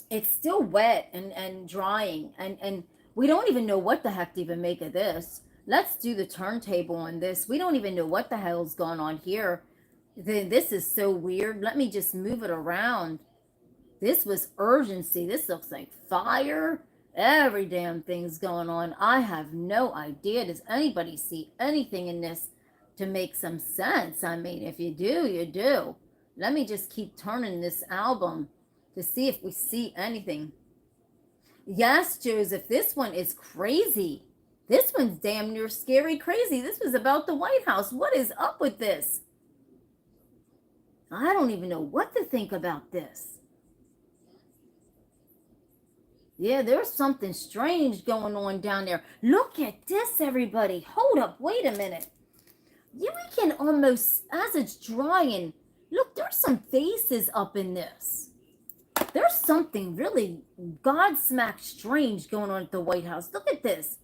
it's still wet and drying. And we don't even know what the heck to even make of this. Let's do the turntable on this. We don't even know what the hell's going on here. This is so weird. Let me just move it around. This was urgency. This looks like fire. Every damn thing's going on. I have no idea. Does anybody see anything in this to make some sense? I mean, if you do, you do. Let me just keep turning this album to see if we see anything. Yes, Joseph, this one is crazy. This one's damn near scary crazy. This was about the White House. What is up with this? I don't even know what to think about this. Yeah, there's something strange going on down there. Look at this, everybody. Hold up. Wait a minute. Yeah, we can almost, as it's drying, look, there's some faces up in this. There's something really God-smack strange going on at the White House. Look at this.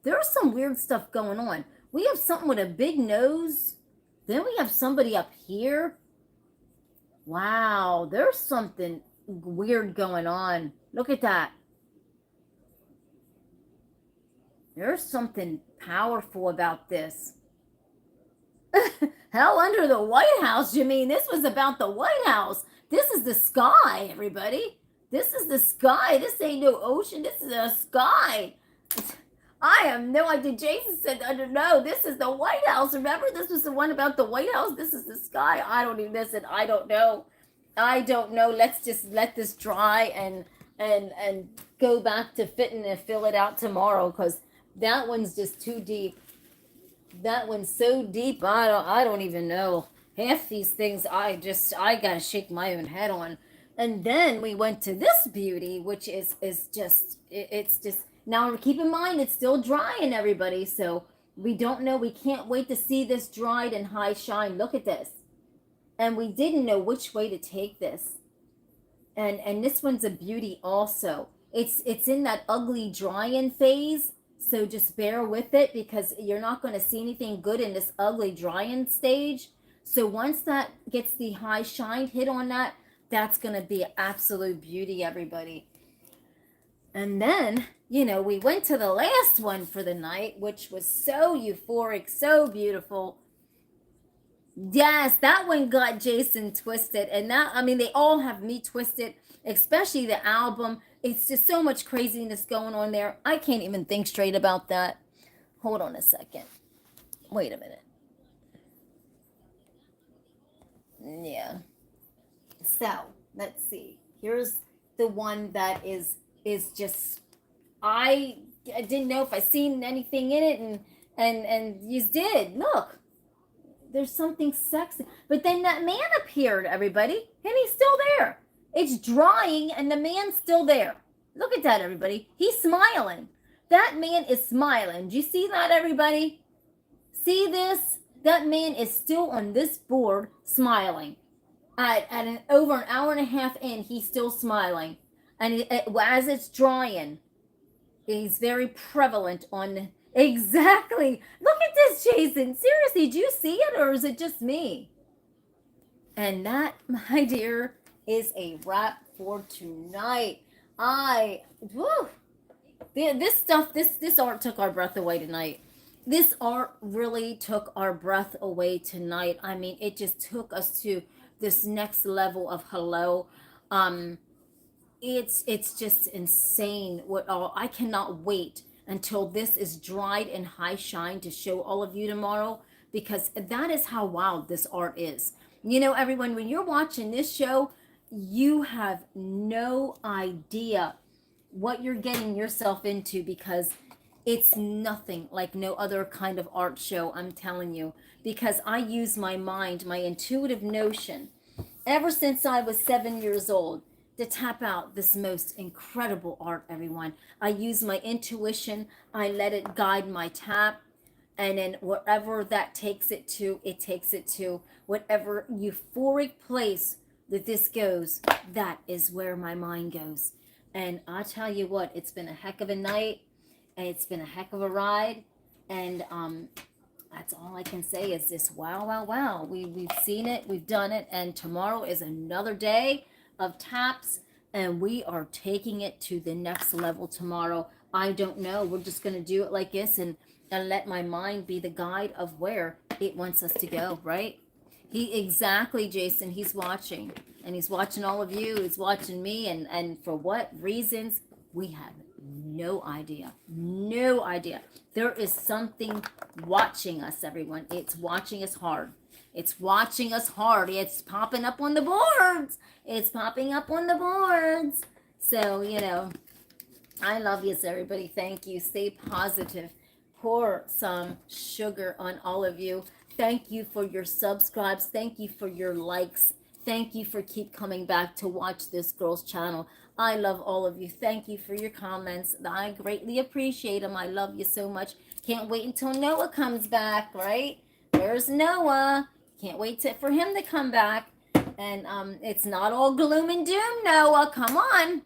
There's some weird stuff going on. We have something with a big nose. Then we have somebody up here. Wow, there's something weird going on. Look at that. There's something powerful about this. Hell, under the White House, you mean? This was about the White House. This is the sky, everybody. This is the sky. This ain't no ocean. This is the sky. I have no idea. Jason said, no, this is the White House. Remember, this was the one about the White House. This is the sky. I don't even listen. I don't know. Let's just let this dry and go back to fitting and fill it out tomorrow, because that one's just too deep. That one's so deep. I don't even know. Half these things I gotta shake my own head on. And then we went to this beauty, which is just, it's just, now keep in mind, it's still drying, everybody. So we don't know. We can't wait to see this dried and high shine. Look at this. And we didn't know which way to take this. And this one's a beauty also. It's in that ugly drying phase. So just bear with it, because you're not going to see anything good in this ugly drying stage. So once that gets the high shine hit on that, that's going to be an absolute beauty, everybody. And then, we went to the last one for the night, which was so euphoric, so beautiful. Yes, that one got Jason twisted. And they all have me twisted, especially the album. It's just so much craziness going on there. I can't even think straight about that. Hold on a second. Wait a minute. Yeah. So, let's see. Here's the one that is just, I didn't know if I seen anything in it, and you did. Look. There's something sexy. But then that man appeared, everybody, and he's still there. It's drying, and the man's still there. Look at that, everybody. He's smiling. That man is smiling. Do you see that, everybody? See this? That man is still on this board smiling. Over an hour and a half in, he's still smiling. And as it's drying, he's very prevalent on... Exactly. Look at this, Jason. Seriously, do you see it, or is it just me? And that, my dear, is a wrap for tonight. This art took our breath away tonight. This art really took our breath away tonight. It just took us to this next level of hello. It's just insane what all. I cannot wait until this is dried and high shine to show all of you tomorrow, because that is how wild this art is. Everyone, when you're watching this show, you have no idea what you're getting yourself into, because it's nothing like no other kind of art show, I'm telling you, because I use my mind, my intuitive notion, ever since I was 7 years old, to tap out this most incredible art, everyone. I use my intuition. I let it guide my tap. And then wherever that takes it to, it takes it to. Whatever euphoric place that this goes, that is where my mind goes. And I'll tell you what, it's been a heck of a night. And it's been a heck of a ride. And that's all I can say is this, wow, wow, wow. We've seen it. We've done it. And tomorrow is another day of taps, and we are taking it to the next level tomorrow. I don't know. We're just going to do it like this and let my mind be the guide of where it wants us to go, right? Exactly, Jason. He's watching, and he's watching all of you. He's watching me, and for what reasons, we have no idea. No idea. There is something watching us, everyone. It's watching us hard. It's watching us hard. It's popping up on the boards. It's popping up on the boards. So, I love you, everybody. Thank you. Stay positive. Pour some sugar on all of you. Thank you for your subscribes. Thank you for your likes. Thank you for keep coming back to watch this girl's channel. I love all of you. Thank you for your comments. I greatly appreciate them. I love you so much. Can't wait until Noah comes back, right? There's Noah. Can't wait for him to come back. And it's not all gloom and doom, Noah. Come on.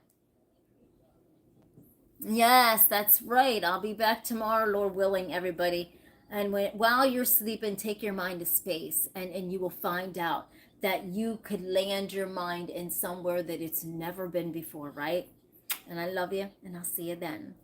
Yes, that's right. I'll be back tomorrow, Lord willing, everybody. And while you're sleeping, take your mind to space, and you will find out that you could land your mind in somewhere that it's never been before, right? And I love you, and I'll see you then.